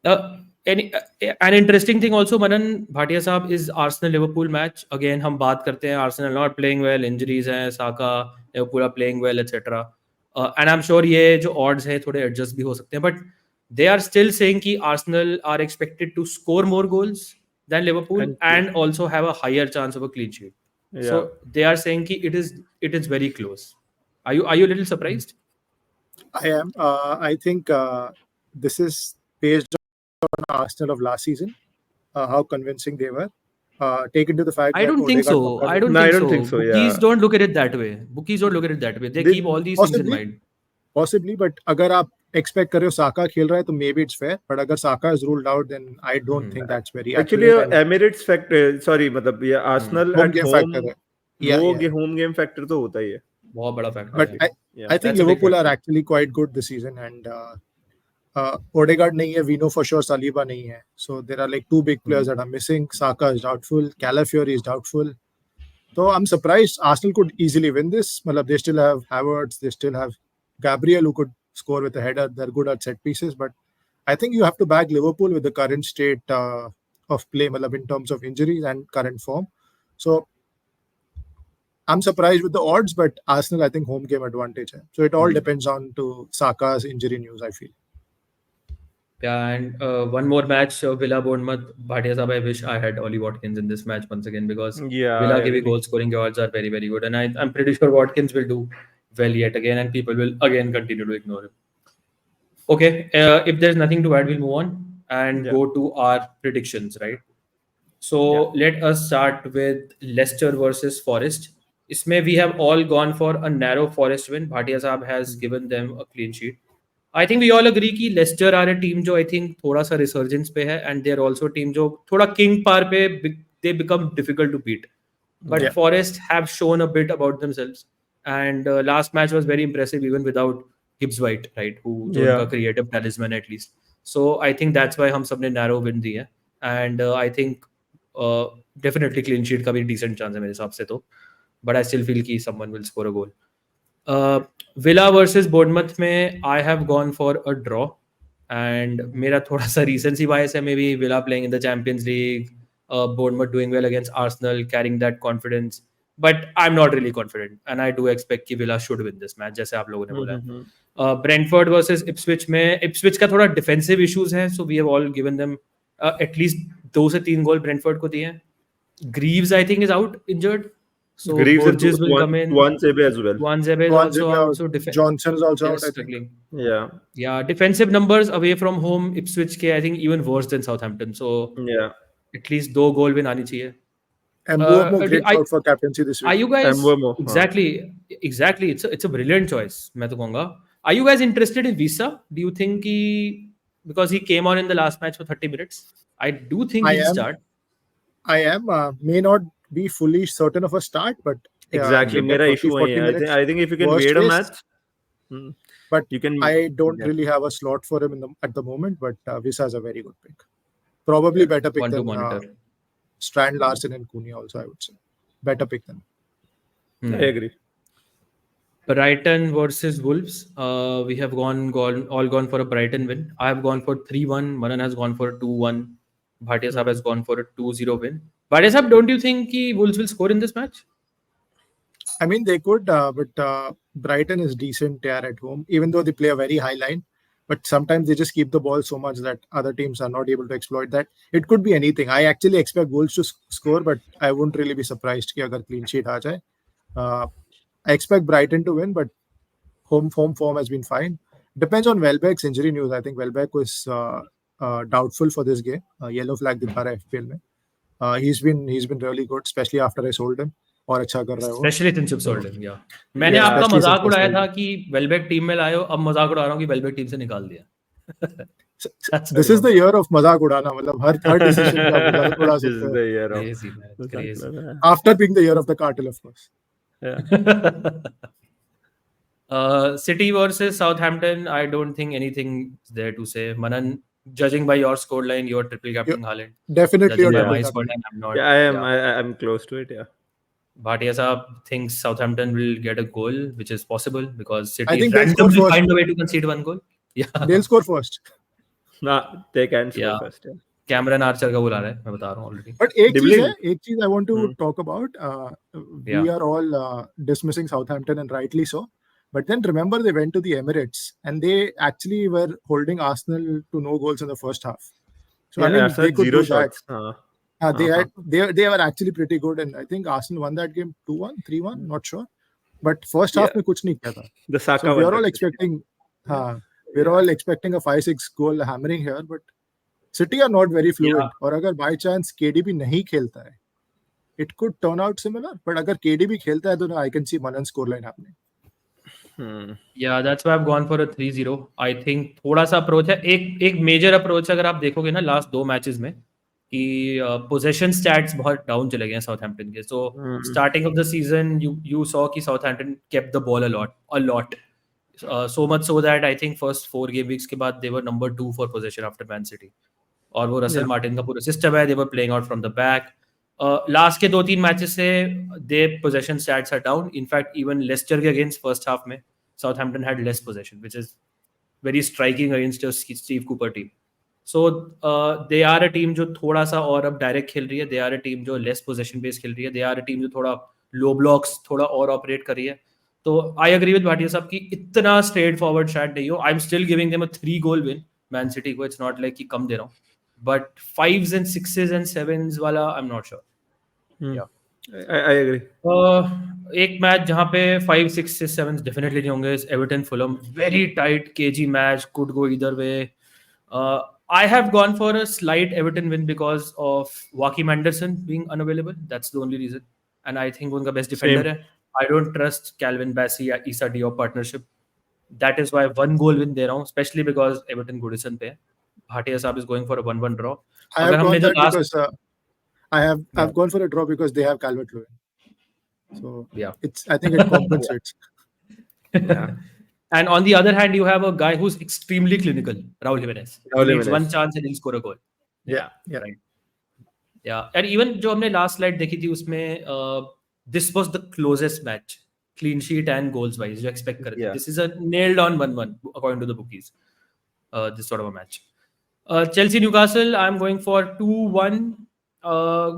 An interesting thing also, Manan Bhatia साहब, is Arsenal Liverpool match. Again हम बात करते हैं Arsenal not playing well, injuries हैं, Saka, Liverpool are playing well, etc. And I'm sure ये जो odds हैं थोड़े adjust भी हो सकते हैं, but they are still saying कि Arsenal are expected to score more goals than Liverpool and also have a higher chance of a clean sheet. Yeah. So they are saying कि it is very close. Are you a little surprised? I am. I think this is based on Arsenal of last season, how convincing they were. Take into the fact I don't think so. I don't think so. Bookies don't look at it that way. They keep all these things in mind. Possibly, but अगर आप expect कर रहे हो साका खेल रहा है तो maybe it's fair. But अगर साका is ruled out, then I don't think that's very actually Emirates factor. Sorry, मतलब ये Arsenal at home वो home game factor तो होता ही है. बहुत बड़ा factor. But I think Liverpool are actually quite good this season, and Odegaard नहीं है, we know for sure Saliba नहीं है. So there are like 2 big players that are missing. Saka is doubtful. Calafiori is doubtful. So I'm surprised Arsenal could easily win this. मतलब they still have Havertz, they still have Gabriel who could score with a header. They're good at set pieces, but I think you have to back Liverpool with the current state of play, मतलब in terms of injuries and current form. So I'm surprised with the odds, but Arsenal, I think, home game advantage. So it all depends on to Saka's injury news, I feel. Yeah, and one more match, Villa Bournemouth. Bhatia Sahab, I wish I had Ollie Watkins in this match once again, because Villa के भी goal scoring odds are very, very good, and I'm pretty sure Watkins will do well yet again, and people will again continue to ignore him. Okay, if there's nothing to add, we'll move on and go to our predictions, right? So let us start with Leicester versus Forest. इसमें we have all gone for a narrow Forest win. Bhatia Sahab has given them a clean sheet. I think we all agree कि Leicester are a team जो I think थोड़ा सा resurgence पे है, and they're also a team जो थोड़ा king par पे they become difficult to beat. But Forest have shown a bit about themselves, and last match was very impressive even without Gibbs White, right? Who जो उनका creative talisman at least. So I think that's why हम सबने narrow win दी है, and I think definitely clean sheet का भी decent chance है मेरे हिसाब से तो, but I still feel कि someone will score a goal. Villa versus Bournemouth में I have gone for a draw, and मेरा थोड़ा सा recency bias है, maybe Villa playing in the Champions League, Bournemouth doing well against Arsenal, carrying that confidence, but I'm not really confident, and I do expect कि Villa should win this match जैसे आप लोगों ने बोला. Brentford versus Ipswich में Ipswich का थोड़ा defensive issues है, so we have all given them at least 2 से 3 goal Brentford को दिए हैं. Greaves I think is out injured. So Burgess will come in. Tuanzebe as well. Tuanzebe is also out. So Johnson is also out. Struggling. Yeah. Defensive numbers away from home, Ipswich के I think even worse than Southampton. So at least 2 goal win आनी चाहिए. Mbeumo great out for captaincy this week. Are you guys Mbeumo, exactly? It's a brilliant choice. मैं तो कहूँगा. Are you guys interested in Visa? Do you think because he came on in the last match for 30 minutes? I do think he'll start. I am. May not be fully certain of a start, but exactly. मेरा issue है. I think if you can wait a match, but you can. I don't really have a slot for him at the moment. But Visa is a very good pick. Probably better pick than Strand, Larsen, and Cunha. Also, I would say better pick than. I agree. Brighton versus Wolves. We have all gone for a Brighton win. I have gone for 3-1. Manan has gone for 2-1. Bhatia Sahab has gone for a 2-0 win. Bhatia Sahab, don't you think Wolves will score in this match? I mean, they could, but Brighton is decent at home, even though they play a very high line. But sometimes they just keep the ball so much that other teams are not able to exploit that. It could be anything. I actually expect Wolves to score, but I wouldn't really be surprised if a clean sheet aa jaye. I expect Brighton to win, but home form has been fine. Depends on Welbeck's injury news. I think Welbeck was doubtful for this game. Yellow flag दिखा रहा है FPL में. He's been really good, especially after I sold him. और अच्छा कर रहा है वो. Especially since you've sold him, yeah. मैंने आपका मजाक उड़ाया था कि Welbeck टीम में लाए हो, अब मजाक उड़ा रहा हूँ कि Welbeck टीम से निकाल दिया. This is the year of मजाक उड़ाना, मतलब हर decision का मजाक उड़ा सकते हैं. This is the year of crazy. After being the year of the cartel, of course. City versus Southampton. I don't think anything is there to say. Manan, judging by your scoreline, you're triple captain Haaland. Definitely, judging by my scoreline, I'm not. I'm close to it. Yeah. Bhatia Sahab thinks Southampton will get a goal, which is possible because City I think randomly find a way to concede 1 goal. Yeah, they'll score first. Nah, they can score first. Yeah. Cameron Archer का बुला रहा है, मैं बता रहा हूँ already. But एक चीज I want to talk about. We are all dismissing Southampton, and rightly so. But then remember, they went to the Emirates and they actually were holding Arsenal to no goals in the first half. So I mean, they could 0 do shots. They were actually pretty good, and I think Arsenal won that game 2-1, 3-1, not sure. But first half में कुछ नहीं किया था. The Saka so we're all expecting a 5-6 goal hammering here, but City are not very fluid. और अगर by chance KDB नहीं खेलता है, it could turn out similar. But अगर KDB खेलता है तो I can see Manan scoreline happening. Yeah, that's why I've gone for a 3-0. I think थोड़ा सा approach है. एक major approach अगर आप देखोगे ना last 2 matches में कि possession stats बहुत down चले गए हैं Southampton के. So starting of the season you saw कि Southampton kept the ball a lot. So much so that I think first 4 game weeks के बाद they were number 2 for possession after Man City. और वो Russell Martin का पूरा system है. They were playing out from the back. Last के 2-3 matches से their possession stats are down. In fact, even Leicester के against first half में Southampton had less possession, which is very striking against a Steve Cooper team. So they are a team जो थोड़ा सा और अब direct खेल रही है. They are a team जो less possession based खेल रही है. They are a team जो थोड़ा लो ब्लॉक्स थोड़ा और ऑपरेट कर रही है. तो आई एग्री विद भाटिया साहब कि इतना स्ट्रेट फॉरवर्ड शायद नहीं हो. I am still giving them a 3 goal win man city को. इट्स नॉट लाइक कि कम दे रहा हूँ, but 5s and 6s and 7s वाला आई am not sure. I agree. एक मैच जहाँ पे 5, 6, 7 डेफिनेटली नहीं होंगे. Everton Fulham, very tight KG match, could go either way. I have gone for a slight Everton win because of Joachim Anderson being unavailable. That's the only reason. And I think उनका best defender है. I don't trust Calvin Bassey या Issa Diop partnership. That is why 1 goal win दे रहा हूँ, especially because Everton Goodison पे है. Bhatia साहब is going for a 1-1 draw. I have gone that because I've gone for a draw because they have Calvert-Lewin. So I think it compensates. And on the other hand, you have a guy who's extremely clinical, Rahul Jimenez. He needs one chance and he'll score a goal. Right. Yeah. And even जो हमने last slide देखी थी उसमें this was the closest match, clean sheet and goals wise जो expect कर रहे थे. This is a nailed on 1-1 according to the bookies. This sort of a match. Chelsea Newcastle, I'm going for 2-1.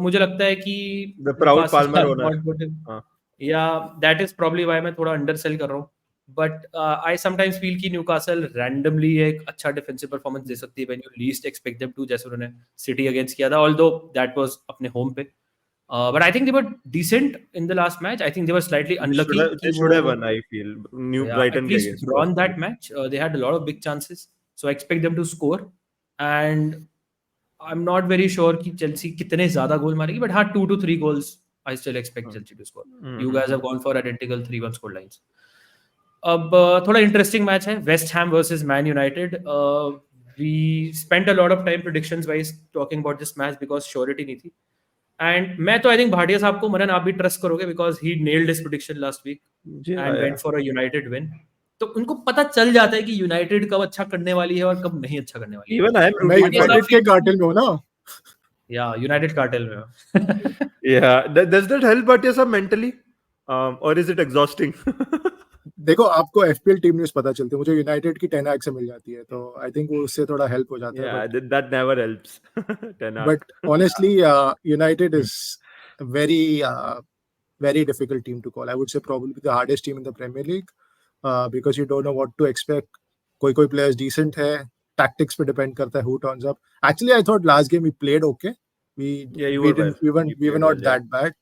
मुझे लगता है कि the proud Palmer owner. Yeah, that is probably why मैं थोड़ा undersell कर रहा हूँ. But I sometimes feel कि Newcastle randomly एक अच्छा defensive performance दे सकती है when you least expect them to, जैसे उन्होंने City against किया था, although that was अपने home पे. But I think they were decent in the last match. I think they were slightly unlucky. They should have won, I feel. Brighton at least drawn that match. They had a lot of big chances. So I expect them to score. And I'm not very sure कि Chelsea कितने ज़्यादा गोल मारेगी, but हाँ 2 to 3 goals I still expect Chelsea to score. You guys have gone for identical 3-1 score lines. अब थोड़ा interesting match है, West Ham versus Man United. We spent a lot of time predictions wise talking about this match because surety नहीं थी. And मैं तो I think Bhatia साहब को, मनन आप भी ट्रस्ट करोगे because he nailed his prediction last week and went for a United win. तो उनको पता चल जाता है कि यूनाइटेड कब अच्छा करने वाली है और कब नहीं अच्छा करने वाली है. इवन आई एम यूनाइटेड के कार्टेल में हो ना. या यूनाइटेड कार्टेल में. या डज दैट हेल्प भाटिया साहब मेंटली और इज इट एग्जॉस्टिंग? देखो, आपको FPL टीम न्यूज़ पता चलती है, मुझे यूनाइटेड की 10 से मिल जाती है, तो आई थिंक वो उससे थोड़ा हेल्प हो जाता है. That never helps. 10 but honestly United is very very difficult team to call. I would say probably the hardest team in the Premier League because you don't know what to expect. कोई players decent है, tactics पे depend करता है who turns up. Actually, I thought last game we played okay. We were not that bad.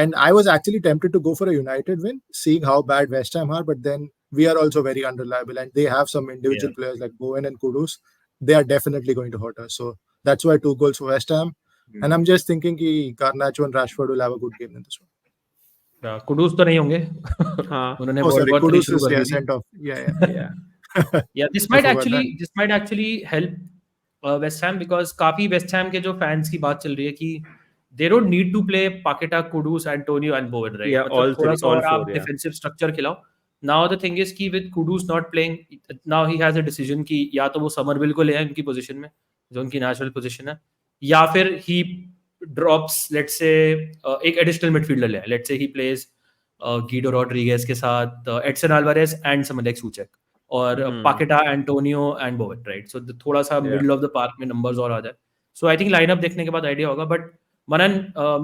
And I was actually tempted to go for a United win, seeing how bad West Ham are, but then we are also very unreliable and they have some individual players like Bowen and Kudus. They are definitely going to hurt us. So that's why 2 goals for West Ham. And I'm just thinking कि Garnacho and Rashford will have a good game in this one. Kudus तो नहीं होंगे. उन्होंने World War III शुरू कर दी. Sent off. Yeah. This might actually help West Ham because काफी West Ham के जो fans की बात चल रही है कि they don't need to play Paqueta, Kudus, Antonio and Bowen, right? Yeah, all four. आप defensive structure खिलाओ. Now the thing is कि with Kudus not playing, now he has a decision कि या तो वो Somerville को ले आए उनकी position में, जो उनकी natural position है, या फिर he drops, let's say एक additional midfielder ले आए. Let's say he plays Guido Rodriguez के साथ Edson Alvarez and someone like Soucek और Paqueta, Antonio and Bowen, right? So थोड़ा सा middle of the park में numbers और आ जाए. So I think lineup देखने के बाद idea होगा. But Manan,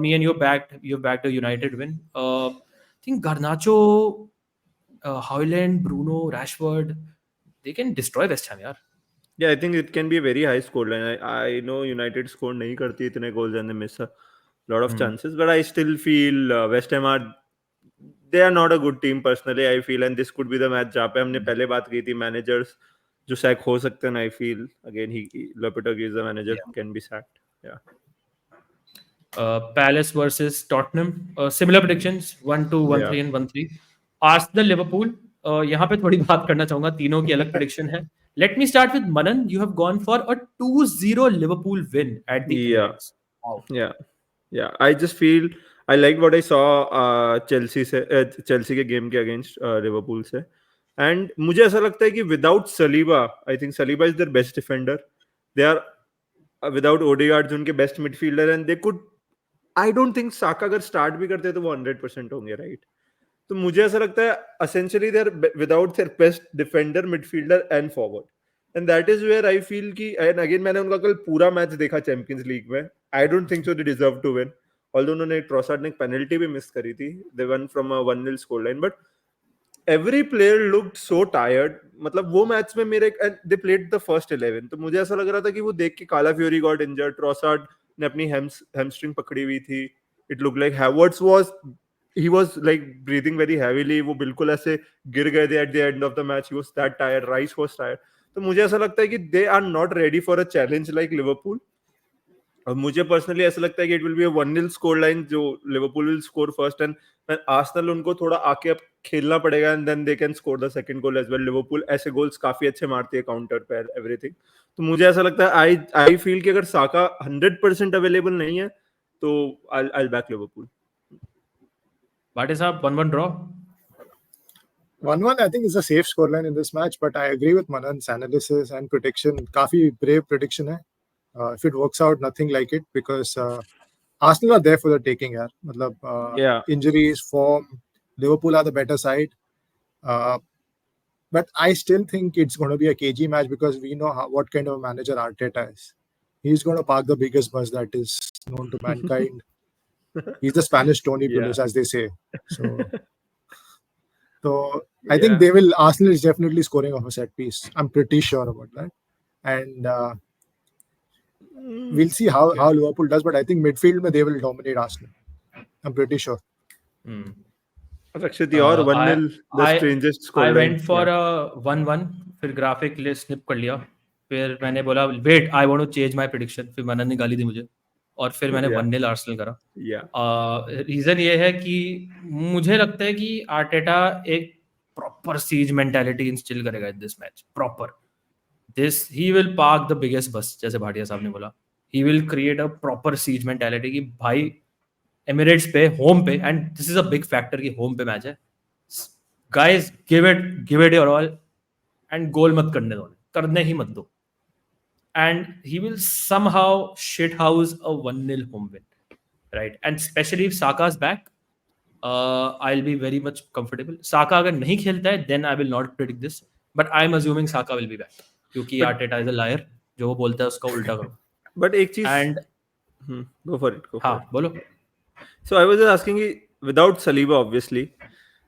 me and you backed a United win. I think Garnacho, Haaland, Bruno, Rashford, they can destroy West Ham, yaar. Yeah, I think it can be a very high score line. I know United score nahi karti itne goals and they miss a lot of chances, but I still feel West Ham they are not a good team personally, I feel, and this could be the match जहाँ पे हमने पहले बात की थी managers जो sack हो सकते हैं. I feel again Lopetegui is the manager, can be sacked. Yeah. Palace versus Tottenham, similar predictions 1-2, 1-3 and 1-3. Arsenal Liverpool, यहाँ पे थोड़ी बात करना चाहूंगा, तीनों की अलग prediction है. Let me start with Manan. You have gone for a 2-0 Liverpool win at the Emirates. Wow. Yeah. I just feel I like what I saw Chelsea के game के against Liverpool से, and मुझे ऐसा लगता है कि without Saliba, I think Saliba is their best defender. They are without Odegaard उनके best midfielder, and they could, I don't think Saka अगर start भी करते तो वो 100% होंगे, right? तो मुझे ऐसा लगता है essentially they are without their best defender, midfielder and forward, and that is where I feel कि, and again मैंने उनका कल पूरा मैच देखा चैंपियंस लीग में, I don't think so they deserve to win. Although उन्होंने ट्रोसार्ड ने एक पेनल्टी भी मिस करी थी, they won from a 1-0 score line, but every player looked so tired. मतलब वो मैच में मेरे दे प्लेड द फर्स्ट 11, तो मुझे ऐसा लग रहा था कि वो देख के काला फ्यूरी गॉट इंजर्ड, ट्रोसार्ड ने अपनी हैमस्ट्रिंग पकड़ी हुई थी. It look like Havertz he was like breathing very heavily, वो बिल्कुल ऐसे गिर गए थे at the end of the match. He was that tired, Rice was tired. तो मुझे ऐसा लगता है कि they are not ready for a challenge like Liverpool. और मुझे पर्सनली ऐसा लगता है कि it will be a 1-0 score line, जो Liverpool will score first and Arsenal उनको थोड़ा आके अब खेलना पड़ेगा and then they can score the second goal as well. Liverpool ऐसे गोल्स काफी अच्छे मारती है काउंटर पे एवरीथिंग. तो मुझे ऐसा लगता है आई फील कि अगर साका 100% अवेलेबल नहीं है तो आई बैक लिवरपूल. भाटी साहब 1-1 draw. 1-1 I think is a safe scoreline in this match, but I agree with Manan's analysis and prediction. काफी brave prediction है. If it works out, nothing like it, because Arsenal are there for the taking, यार. मतलब injuries, form, Liverpool are the better side. But I still think it's going to be a cagey match because we know what kind of a manager Arteta is. He's going to park the biggest bus that is known to mankind. He's the Spanish Tony Pulis, as they say. So I think Arsenal is definitely scoring off a set piece. I'm pretty sure about that. And we'll see how Liverpool does, but I think midfield they will dominate Arsenal. I'm pretty sure. Rakshit, your 1-0 the strangest scoreline. I went for a 1-1, फिर graphic list snip कर लिया, फिर मैंने बोला wait I want to change my prediction, फिर मनन ने गाली दी मुझे और फिर मैंने 1-0 आर्सेनल करा. रीजन ये है कि मुझे लगता है कि आर्टेटा एक प्रॉपर सीज मेंटालिटी इंस्टिल करेगा in this match. Proper this he will park the biggest bus, जैसे भाटिया साहब ने बोला. He will create a proper siege mentality कि भाई एमिरेट्स पे होम पे, and this is a big factor कि होम पे मैच है. Guys give it your all and goal मत करने ही मत दो. And he will somehow shithouse a 1-0 home win, right? And especially if Saka's back, I'll be very much comfortable. Saka अगर नहीं खेलता है, then I will not predict this. But I'm assuming Saka will be back, क्योंकि Arteta is a liar. जो वो बोलता है उसका उल्टा करो. But एक चीज, and go for it. हाँ बोलो. So I was just asking you, without Saliba obviously,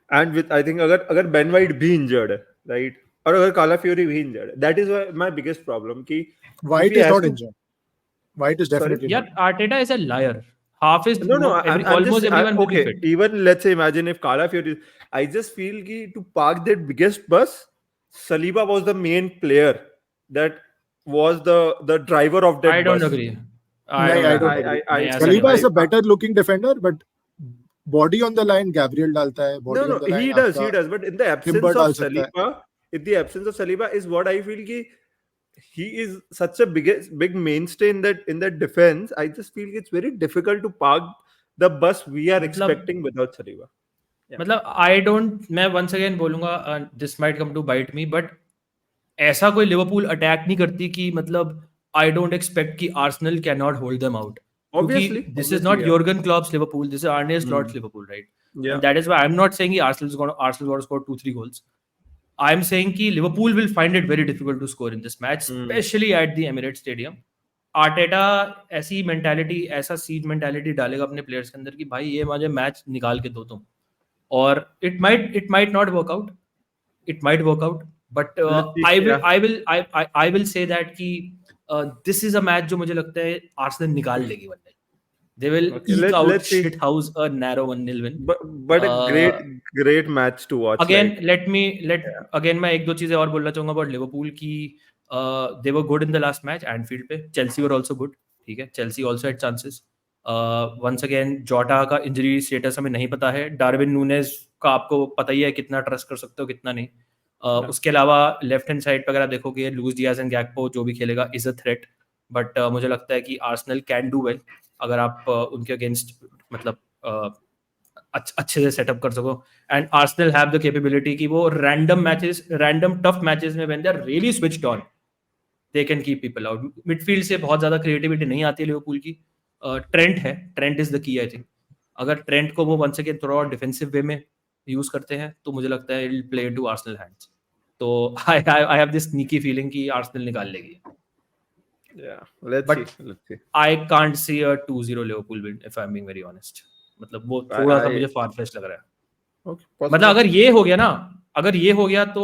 and with I think अगर Ben White भी injured है, right? और अगर काला फ्यूरी भी injured है, that is my biggest problem कि White is not injured. White is definitely not. Yeah, Arteta is a liar. Half is almost everyone will be fit. Even let's say imagine if Kala Fury, I just feel ki to park that biggest bus, Saliba was the main player that was the driver of that bus. I don't agree. Saliba is a better looking defender, but body on the line, Gabriel dalta hai. Body on the line, he does. But in the absence of Saliba, is what I feel ki he is such a big mainstay in that defense. I just feel it's very difficult to park the bus we are expecting without Saliba. मतलब मैं once again बोलूंगा, this might come to bite me, but ऐसा कोई Liverpool attack नहीं करती कि मतलब I don't expect कि Arsenal cannot hold them out. Obviously, this is not Jurgen Klopp's Liverpool. This is Arne Slot's Liverpool, right? Yeah. And that is why I'm not saying Arsenal's going to score 2-3 goals. I'm saying कि Liverpool will find it very difficult to score in this match, especially at the Emirates Stadium. Arteta ऐसी mentality, ऐसा siege mentality डालेगा अपने players के अंदर कि भाई ये मुझे मैच निकाल के दो तुम. और it might not work out. It might work out, but I will say that कि this is a match जो मुझे लगता है Arsenal निकाल लेगी one day. They will eke out shithouse a narrow 1-0 win. But a great match to watch. Again, again मैं एक दो चीजें और बोलना चाहूंगा about Liverpool कि they were good in the last match Anfield पे. Chelsea were also good. ठीक है, Chelsea also had chances. Once again, Jota का injury status हमें नहीं पता है. Darwin Núñez का आपको पता ही है कितना ट्रस्ट कर सकते हो कितना नहीं. उसके अलावा लेफ्ट हैंड साइड पर अगर आप देखोगे लुइस डियाज एंड गैक्पो जो भी खेलेगा इज अ थ्रेट. बट मुझे लगता है कि आर्सेनल कैन डू वेल अगर आप उनके अगेंस्ट मतलब अच्छे से सेटअप कर सको. And Arsenal have the capability कि वो रैंडम टफ मैचेस में when they are really switched on they can keep people out. Midfield से बहुत ज्यादा क्रिएटिविटी नहीं आती है लिवरपूल की. Trent is the key. I think अगर ट्रेंट को वो वंस अगेन थोड़ा डिफेंसिव वे में यूज करते हैं तो मुझे लगता है it will play to Arsenal hands. तो I have this sneaky feeling कि आर्सेनल निकाल लेगी. Yeah, let's But see. I can't see a 2-0 Liverpool win if I'm being very honest. मतलब वो थोड़ा सा मुझे far fetched लग रहा है. Okay, मतलब अगर ये हो गया ना, अगर ये हो गया तो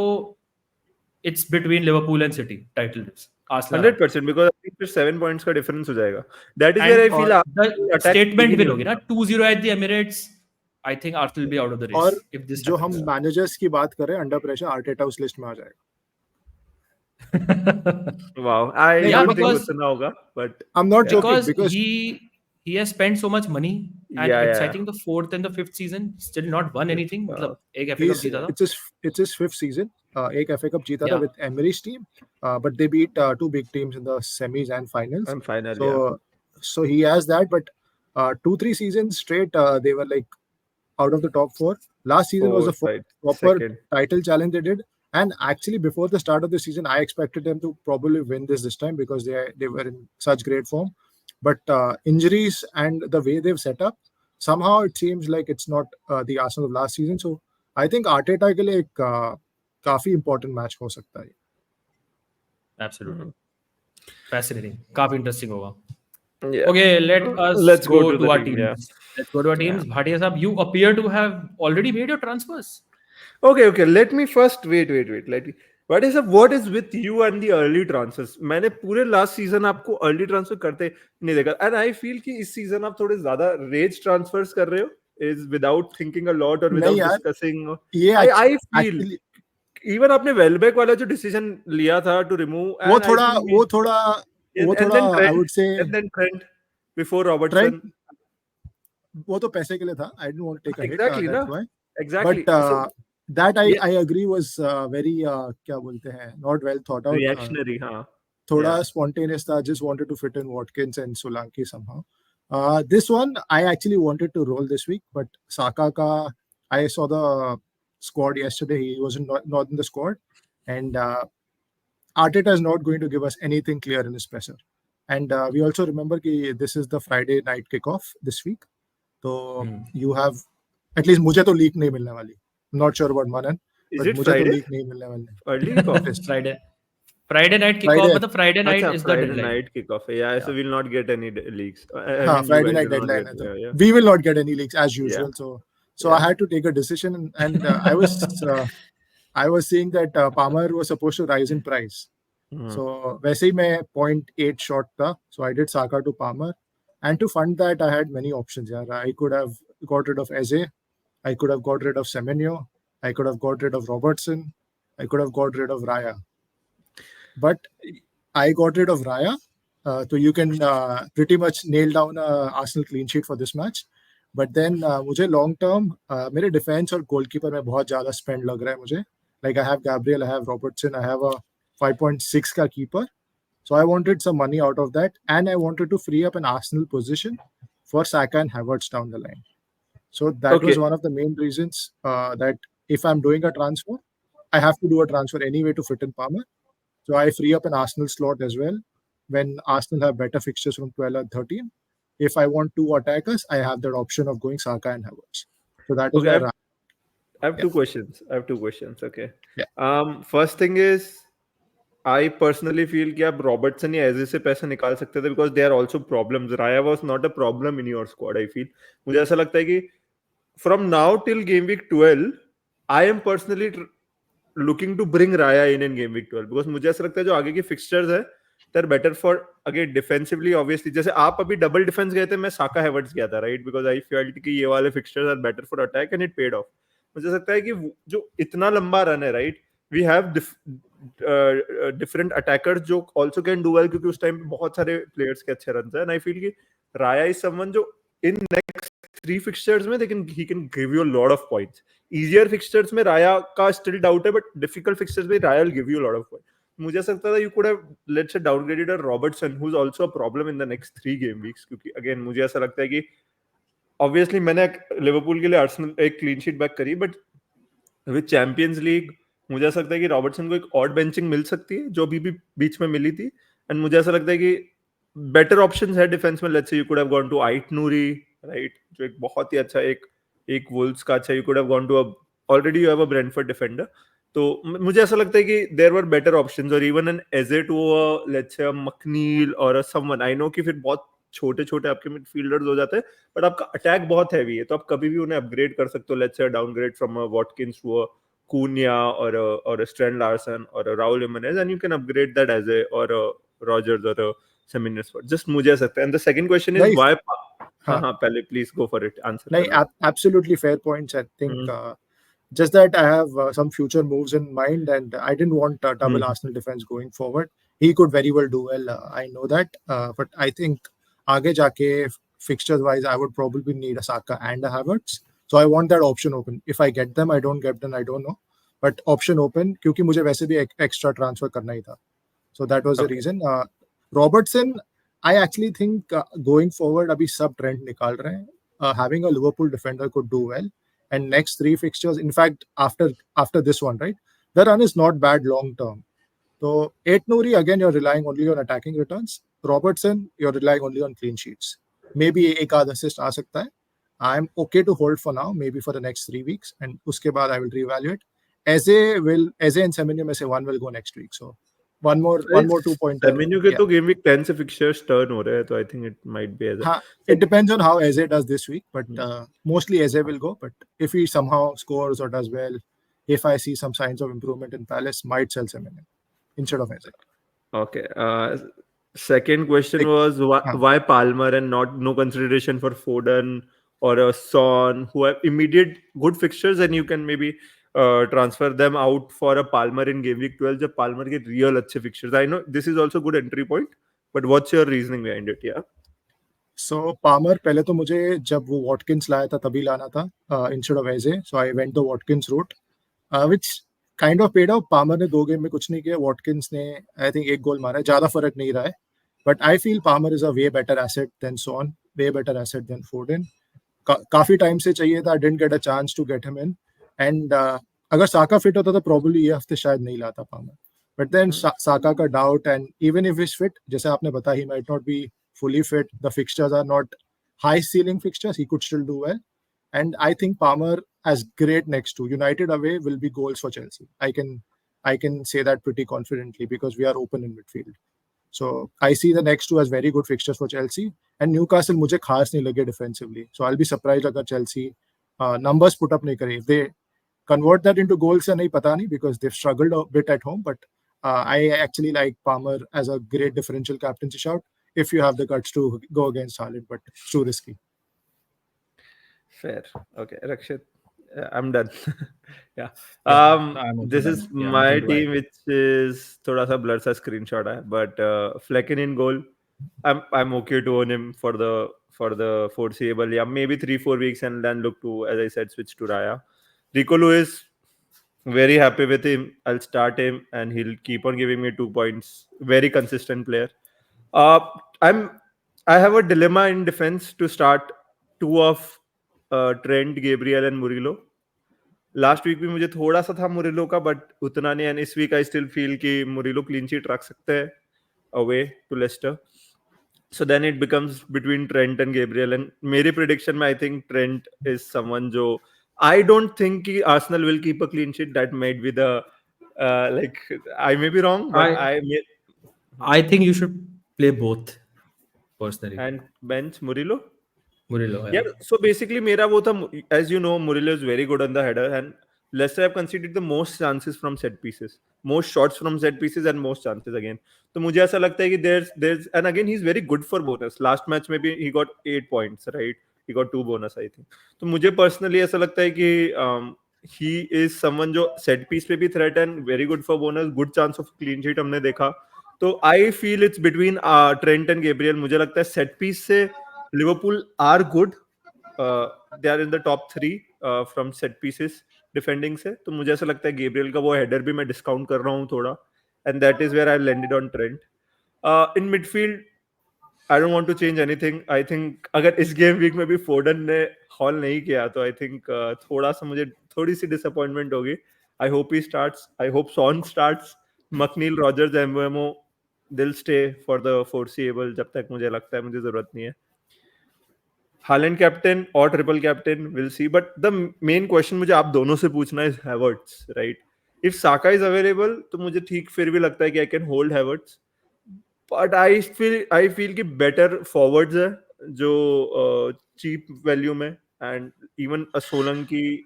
it's between Liverpool and City title race. 100% because I think फिर 7 points का difference हो जाएगा. That is where I feel the statement win होगी ना 2-0 at the Emirates. I think Arsenal will be out of the race और if this जो happens. हम managers की बात करें अंडर प्रेशर आर्टेटा उस लिस्ट में आ जाएगा. Wow, I Yeah, don't think because उतना होगा, but I'm not joking because he has spent so much money and it's I think the 4th and the 5th season still not won anything. मतलब एक FA Cup जीता था. It's his 5th season. एक FA Cup जीता था with Emery's team, but they beat two big teams in the semis and finals. So he has that, but 2-3 seasons straight they were like out of the top 4. Last season was the proper title challenge they did. And actually, before the start of the season, I expected them to probably win this time because they were in such great form. But injuries and the way they've set up, somehow it seems like it's not the Arsenal of last season. So I think Arteta के लिए एक काफी important match हो सकता है. Absolutely, fascinating. काफी interesting होगा. Okay, let's go to our teams. Let's go to our teams. Bhatia Saab, you appear to have already made your transfers. Okay. Let me first wait. What is with you and the early transfers? मैंने पूरे last season आपको early transfer करते नहीं देखा, and I feel कि इस season आप थोड़े ज़्यादा rage transfers कर रहे हो, is without thinking a lot or without discussing. I feel even आपने Welbeck वाला जो decision लिया था to remove, वो थोड़ा I would say, and then Trent before Robertson. वो तो पैसे के लिए था. I didn't want to take a hit. That's why. Exactly. But that I agree was very क्या बोलते हैं, not well thought out. Reactionary, हाँ. थोड़ा spontaneous था. Just wanted to fit in Watkins and Solanke somehow. This one I actually wanted to roll this week, but Saka ka, I saw the squad yesterday. He wasn't not in the squad, and Arteta is not going to give us anything clear in his presser. And we also remember that this is the Friday night kickoff this week. So you have at least मुझे तो leak नहीं मिलने वाली. I'm not sure about Manan. Is but it मुझे Friday? तो leak नहीं मिलने वाली. Early kickoff. Friday night kickoff. मतलब Friday night is the deadline. Friday night kickoff. Yeah, so we'll not get any leaks. Friday night deadline. We will not get any leaks as usual. So I had to take a decision, and I was seeing that Palmer was supposed to rise in price. So वैसे ही मैं 0.8 short था. So I did Saka to Palmer, and to fund that I had many options. Yeah, I could have got rid of Eze, I could have got rid of Semenyo, I could have got rid of Robertson, I could have got rid of Raya. But I got rid of Raya, so you can pretty much nail down Arsenal clean sheet for this match. But then मुझे long term मेरे defense और goalkeeper में बहुत ज़्यादा spend लग रहा है मुझे. Like I have Gabriel, I have Robertson, I have a 5.6 का keeper. So I wanted some money out of that, and I wanted to free up an Arsenal position for Saka and Havertz down the line. So that was one of the main reasons that if I'm doing a transfer, I have to do a transfer anyway to fit in Palmer. So I free up an Arsenal slot as well when Arsenal have better fixtures from 12 and 13. If I want two attackers, I have that option of going Saka and Havertz. So that is where I have two questions. Okay. Yeah. First thing is, I personally feel कि आप Robertson या Eze से पैसा निकाल सकते थे because there are also problems. Raya was not a problem in your squad, I feel. मुझे ऐसा लगता है कि from now till game week 12, I am personally looking to bring Raya in game week 12 because मुझे ऐसा लगता है जो आगे की fixtures है, they're better for again defensively obviously. जैसे आप अभी double defense गए थे, मैं Saka Havertz गया था, right? Because I felt कि ये वाले fixtures are better for attack and it paid off. मुझे लगता है कि जो इतना लंबा रन है, right? We have different attackers जो also can do well क्योंकि उस टाइम पे बहुत सारे players के अच्छे runs हैं, and I feel कि Raya is someone जो in next 3 fixtures में he can give you a lot of points. Easier fixtures में Raya का still doubt है, but difficult fixtures में Raya will give you a lot of points. मुझे ऐसा लगता था you could have let's say downgraded a Robertson who's also a problem in the next 3 game weeks क्योंकि again मुझे ऐसा लगता है कि obviously मैंने लिवरपूल के लिए आर्सेनल एक क्लीन शीट बैक करी, बट विद चैंपियंस लीग मुझे ऐसा लगता है कि रॉबर्टसन को एक ऑड बेंचिंग मिल सकती है जो अभी भी बीच में मिली थी, एंड मुझे ऐसा लगता है कि बेटर ऑप्शंस है डिफेंस में. Let's say you could have gone to Ait Nouri, right, जो एक बहुत ही अच्छा एक वुल्व्स का अच्छा, you could have gone to already you have a Brentford defender. तो मुझे ऐसा लगता है कि देयर वर बेटर ऑप्शंस, और even an edge to let's say McNeil और समवन, आई नो कि फिर बहुत छोटे छोटे आपके मिडफील्डर्स हो जाते हैं, बट आपका अटैक बहुत हैवी है, तो आप कभी भी उन्हें अपग्रेड कर सकते हो, let's say downgrade from Watkins to Cunha or a Strand Larson or a Raul Jimenez, and you can upgrade that as a or a Rogers or a Semenus. Just मुझे ऐसा लगता है. And the second question is why? हाँ, पहले please go for it. Answer. नहीं, absolutely fair points. I think just that I have some future moves in mind, and I didn't want double Arsenal defense going forward. He could very well do well. I know that, but I think आगे जाके fixtures wise, I would probably need a Saka and a Havertz. So I want that option open. If I get them, I don't get them, I don't know. But option open, क्योंकि मुझे वैसे भी extra transfer करना ही था. So that was the reason. Robertson, I actually think going forward, अभी सब trend निकाल रहे हैं. Having a Liverpool defender could do well. And next 3 fixtures, in fact, after this one, right, the run is not bad long term. So Aitnouri, again, you're relying only on attacking returns. Robertson, you're relying only on clean sheets. Maybe एक आध assist आ सकता है. I'm okay to hold for now, maybe for the next 3 weeks, and उसके बाद I will reevaluate. Eze and Semenyo में से one will go next week. So one more 2-pointer. Semenyo के तो game week 10 से fixtures turn हो रहे हैं, तो I think it might be Eze. हाँ, it depends on how Eze does this week, but mostly Eze will go. But if he somehow scores or does well, if I see some signs of improvement in Palace, might sell Semenyo instead of Eze. Okay. Second question was why Palmer and no consideration for Foden or a Son, who have immediate good fixtures, and you can maybe transfer them out for a Palmer in game week 12 जब Palmer get real अच्छे fixtures. I know this is also good entry point, but what's your reasoning behind it? Yeah. So Palmer पहले तो मुझे जब वो Watkins लाया था तभी लाना था instead of Eze. So I went the Watkins route, which kind of paid off. Palmer ने 2 गेम में कुछ नहीं किया. Watkins ने I think 1 गोल मारा है. ज़्यादा फर्क नहीं रहा है. But I feel Palmer is a way better asset than Son, way better asset than Foden. काफी टाइम से चाहिए था. I didn't get a chance to get him in. And अगर साका फिट होता तो probably ये हफ्ते शायद नहीं लाता Palmer. But then साका का doubt, and even if he's fit, जैसे आपने बताया, he might not be fully fit. The fixtures are not high ceiling fixtures. He could still do well. And I think Palmer as great next to United away will be goals for Chelsea. I can say that pretty confidently because we are open in midfield. So I see the next 2 as very good fixtures for Chelsea. And Newcastle मुझे खास नहीं लगे defensively. So I'll be surprised अगर Chelsea numbers put up नहीं करे. If they convert that into goals, नहीं पता नहीं, because they've struggled a bit at home. But I actually like Palmer as a great differential captaincy shout if you have the guts to go against Haaland, but it's too risky. Fair. Okay, Rakshit, I'm done. Yeah. This is my team, which is थोड़ा सा blur सा screenshot है, but Flecken in goal. I'm okay to own him for the foreseeable, yeah, maybe 3-4 weeks, and then look to, as I said, switch to Raya. Rico Lewis, very happy with him. I'll start him, and he'll keep on giving me 2 points. Very consistent player. I have a dilemma in defense to start 2 of Trent, Gabriel and Murillo. Last week भी मुझे थोड़ा सा था Murillo का, but उतना नहीं, and इस week I still feel कि मुरिलो clean sheet रख सकते हैं away to Leicester. So then it becomes between Trent and Gabriel, and मेरी prediction में I think Trent is someone जो I don't think कि Arsenal will keep a clean sheet. That might be the like, I may be wrong, but I think you should play both personally. And bench Murillo. Yeah. So basically मेरा वो था, as you know, Murillo is very good on the header, and Leicester have conceded the most chances from set pieces, most shots from set pieces, and most chances again. तो मुझे ऐसा लगता है कि there's and again he's very good for bonus. Last match में भी he got 8 points, right? He got 2 bonus, I think. तो मुझे personally ऐसा लगता है कि he is someone जो set piece पे भी threat and very good for bonus, good chance of clean sheet हमने देखा. तो I feel it's between Trent and Gabriel. मुझे लगता है set piece से Liverpool are good. They are in the top 3 from set pieces defending से. तो मुझे ऐसा लगता है Gabriel का वो header भी मैं discount कर रहा हूँ थोड़ा, and that is where I landed on Trent. In midfield, I don't want to change anything. I think अगर इस game week में भी Foden ने haul नहीं किया तो I think थोड़ा सा मुझे थोड़ी सी disappointment होगी. I hope he starts. I hope Son starts. McNeil, Rogers, MVMO, they'll stay for the foreseeable जब तक मुझे लगता है मुझे जरूरत नहीं है. Haaland captain or triple captain, we'll see. But the main question मुझे आप दोनों से पूछना is Havertz, right? If Saka is available तो मुझे ठीक फिर भी लगता है कि I can hold Havertz, but I feel कि better forwards है जो cheap value में, and even a Solanke,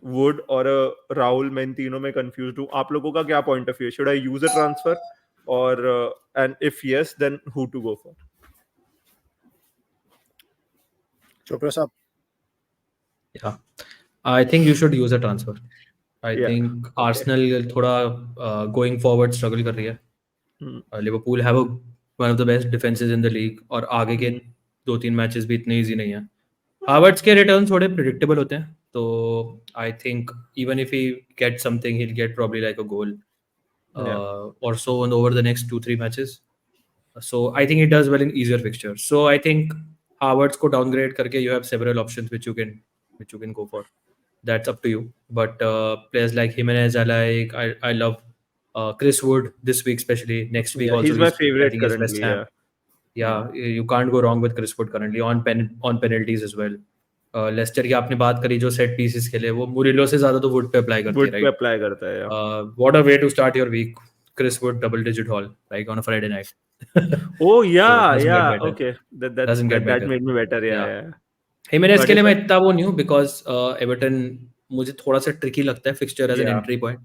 Wood और a Rahul, मैं इन तीनों में confused हूँ. आप लोगों का क्या point of view? Should I use a transfer or and if yes, then who to go for? Chopra साहब. Yeah, I think you should use a transfer. I Yeah, think okay. Arsenal थोड़ा going forward struggle कर रही है. Liverpool have one of the best defenses in the league और आगे के 2-3 matches भी इतने easy नहीं है. हावर्ट्स के रिटर्न थोड़े predictable होते हैं, तो I think even if he gets something, he'll get probably like a goal or so over the next 2-3 matches. So I think he does well in easier fixtures. So I think Havertz को downgrade करके you have several options which you can go for. That's up to you. But players like Jimenez, I love Chris Wood this week especially. Next week also he's my I favorite think he's West currently. Ham. Yeah, you can't go wrong with Chris Wood currently on penalties as well. Leicester की आपने बात करी जो set pieces के लिए, वो Murillo से ज्यादा तो वुड पे अप्लाई करती है, राइट? अप्लाई करता है. What a way to start your week. Chris Wood double digit haul like on a Friday night. Oh yeah, doesn't get yeah. better. Okay, Doesn't get that better. made me better. Yeah. Jimenez But के लिए it's मैं इतना वो नहीं हूँ because Everton मुझे थोड़ा सा ट्रिकी लगता है fixture as an entry point.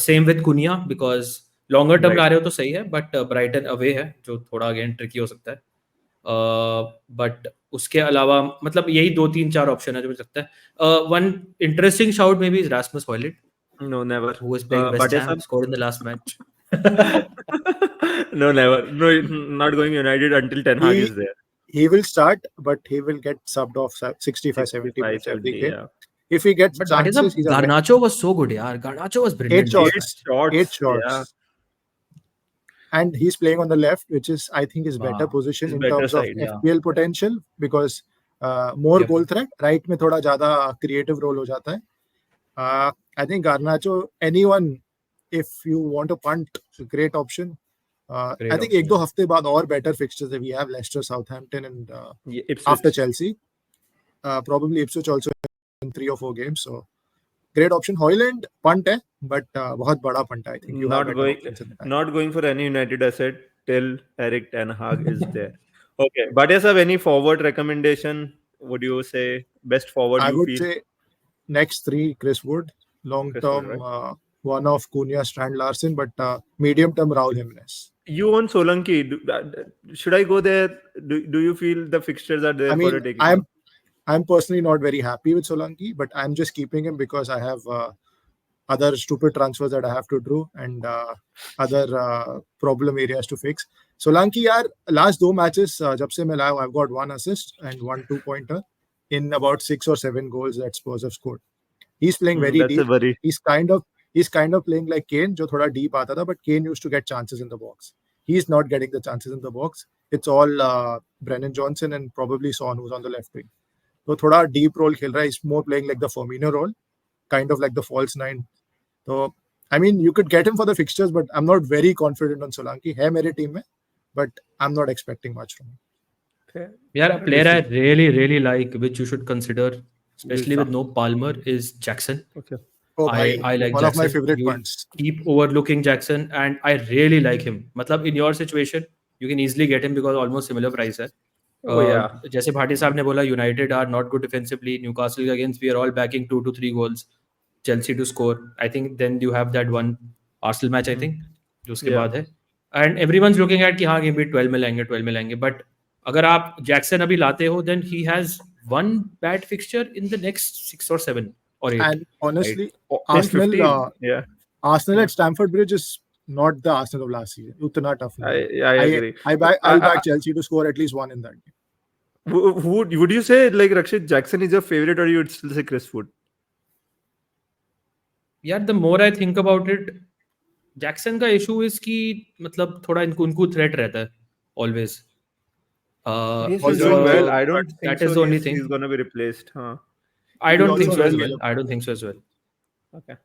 Same with Cunha because longer term ला रहे हो तो सही है, बट ब्राइटन अवे है जो थोड़ा अगेन ट्रिकी हो सकता है. बट उसके अलावा मतलब यही 2-3-4 ऑप्शन है जो मुझे लगता है. One interesting shout may be is Rasmus Højlund. No, never. Who was playing West Ham, scored in the last match. No, never. No, not going United until Ten Hag is there. He will start, but he will get subbed off 65-70 minutes every game. If he gets chances, Garnacho was so good, yaar. Garnacho was brilliant. 8 shots. Yeah. And he's playing on the left, which is, I think, his better position in terms of FPL potential because more goal threat. Right में थोड़ा ज़्यादा creative role हो जाता है. I think Garnacho, anyone, if you want to punt, great option. I think 1-2 हफ्ते बाद और better fixtures we have Leicester, Southampton, and after Chelsea, probably Ipswich also in 3 or 4 games. So great option. Haaland punt है, but बहुत बड़ा punt है. I think not going for any United asset till Erik Ten Hag is there. Okay, but yes, any forward recommendation? Would you say best forward? I would say next 3 Chris Wood. Long term, right? One of Cunha, Strand Larsen, but medium term Raul Jimenez. You own Solanke. Should I go there? Do you feel the fixtures are there for a taking? I'm personally not very happy with Solanke, but I'm just keeping him because I have other stupid transfers that I have to do and other problem areas to fix. Solanke, yaar, last 2 matches, jab se main laya, I've got 1 assist and 1 2-pointer in about 6 or 7 goals that Spurs have scored. He's playing very deep. He's kind of playing like Kane, जो थोड़ा deep आता था, but Kane used to get chances in the box. He's not getting the chances in the box. It's all Brennan Johnson and probably Son who's on the left wing. तो थोड़ा deep role खेल रहा है. He's more playing like the Firmino role, kind of like the false 9. So I mean, you could get him for the fixtures, but I'm not very confident on Solanke. है मेरे team में, but I'm not expecting much from him. Okay. Yeah, a player I really like, which you should consider, especially with no Palmer, is Jackson. Okay. Oh, I like one Jackson. of my favorite ones. Keep overlooking Jackson, and I really like him. मतलब in your situation, you can easily get him because almost similar price है. जैसे भाटी साहब ने बोला, United are not good defensively. Newcastle against, we are all backing 2 to 3 goals. Chelsea to score. I think then you have that one Arsenal match. I think जो उसके बाद है. And everyone's looking at कि हाँ ये भी 12 में लाएंगे. But अगर आप जैक्सन अभी लाते हो, then he has one bad fixture in the next 6 or 7 or 8. And honestly, right? Arsenal at Stamford Bridge is not the Arsenal of last season. Utna tough. I agree. I'll back Chelsea to score at least 1 in that game. Would you say like Rakshit, Jackson is your favorite, or you would still say Chris Wood? Yeah, the more I think about it, Jackson का issue is कि मतलब थोड़ा उनको threat रहता है always. He's doing well. I don't think that is the only thing. He's going to be replaced. I don't think so as well. I don't think so as well. Okay.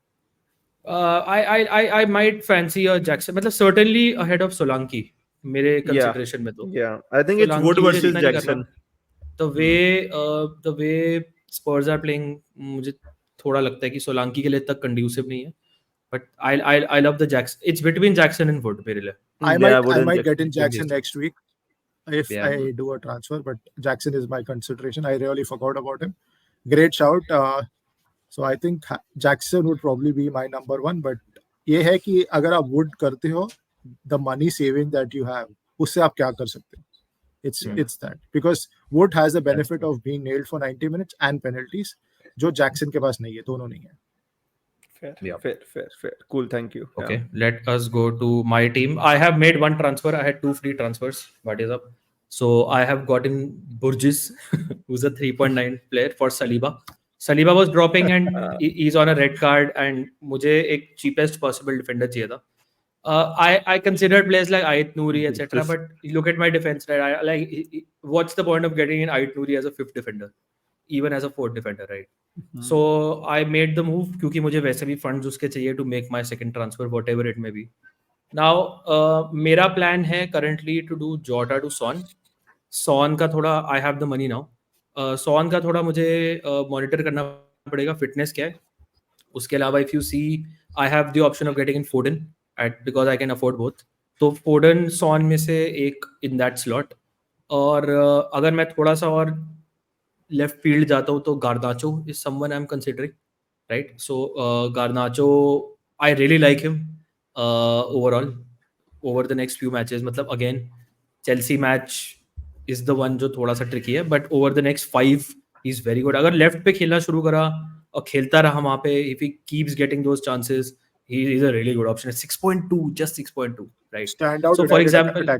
I might fancy a Jackson. मतलब certainly ahead of Solanke. मेरे consideration में तो. Yeah. I think it's Wood versus Jackson. The way Spurs are playing, मुझे थोड़ा लगता है कि Solanke के लिए तक conducive नहीं है. but I love the Jackson. It's between Jackson and Wood मेरे लिए. I might get in Jackson next week if Yeah. I do a transfer, but Jackson is my consideration. I really forgot about him. Great shout. So I think Jackson would probably be my number one. But ये है कि अगर आप Wood करते हो, the money saving that you have, उससे आप क्या कर सकते हो? It's that, because Wood has the benefit of being nailed for 90 minutes and penalties, जो Jackson के पास नहीं है, दोनों नहीं है. Fair. Cool, thank you. Okay, let us go to my team. I have made one transfer. I had 2 free transfers. What is up? So I have gotten Burgess, who's a 3.9 player for Saliba. Saliba was dropping and he's on a red card, and मुझे एक cheapest possible defender चाहिए था. I considered players like Ait Nouri, etc. But look at my defense, right? What's the point of getting in Ait Nouri as a 5th defender, even as a 4th defender, right? So I made the move क्योंकि मुझे वैसे भी funds उसके चाहिए to make my second transfer, whatever it may be. Now मेरा plan है currently to do Jota to Son. Son का थोड़ा I have the money now. Son का थोड़ा मुझे monitor करना पड़ेगा fitness क्या है. उसके अलावा if you see I have the option of getting in Foden because I can afford both. तो Foden Son में से एक in that slot. और अगर मैं थोड़ा सा और लेफ्ट फील्ड जाता हूँ तो Garnacho is someone I am considering, right? So Garnacho I really like him overall over the next few matches. मतलब again Chelsea match is the one जो थोड़ा सा ट्रिकी है, but over the next 5 he is very good. अगर left पे खेलना शुरू करा और खेलता रहा वहाँ पे, if he keeps getting those chances, he is a really good option. 6.2, just 6.2, right? So for example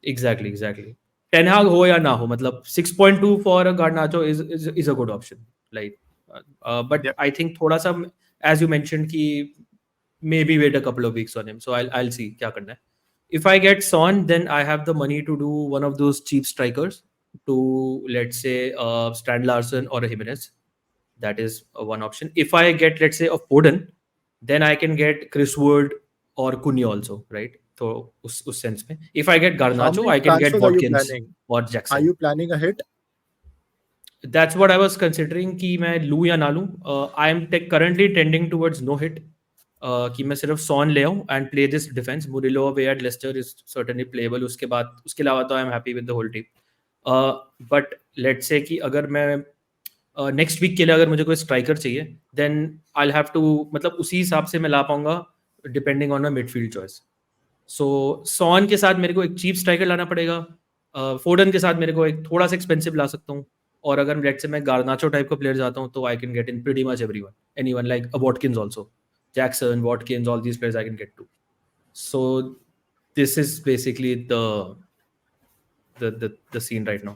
exactly Ten Hag हो या ना हो, मतलब 6.2 for a Garnacho is a good option, like but I think थोड़ा सा as you mentioned कि maybe wait a couple of weeks on him, so I'll see क्या करना है. If I get Son, then I have the money to do one of those cheap strikers to, let's say, Strand Larsen or a Jimenez. That is one option. If I get, let's say, a Foden, then I can get Chris Wood or Cunha also, right? तो उस sense में if I get Garnacho, I can get Watkins or Jackson. Are you planning a hit? That's what I was considering कि मैं लूँ या ना लूँ. I am currently tending towards no hit. कि मैं सिर्फ Son ले आऊँ and play this defense. Murillo away at Leicester is certainly playable. उसके अलावा तो I am happy with the whole team. But let's say कि अगर मैं नेक्स्ट वीक के लिए अगर मुझे कोई स्ट्राइकर चाहिए, then I'll have to, मतलब उसी हिसाब से मैं ला पाऊंगा depending on my midfield choice. So Son के साथ मेरे को एक चीप स्ट्राइकर लाना पड़ेगा. फोडन के साथ मेरे को एक थोड़ा सा एक्सपेंसिव ला सकता हूँ. और अगर लेट्स से मैं गार्नाचो टाइप का प्लेयर जाता हूँ तो I can get in pretty much anyone like Watkins also, Jackson, Watkins, all these players I can get to. So this is basically the scene right now.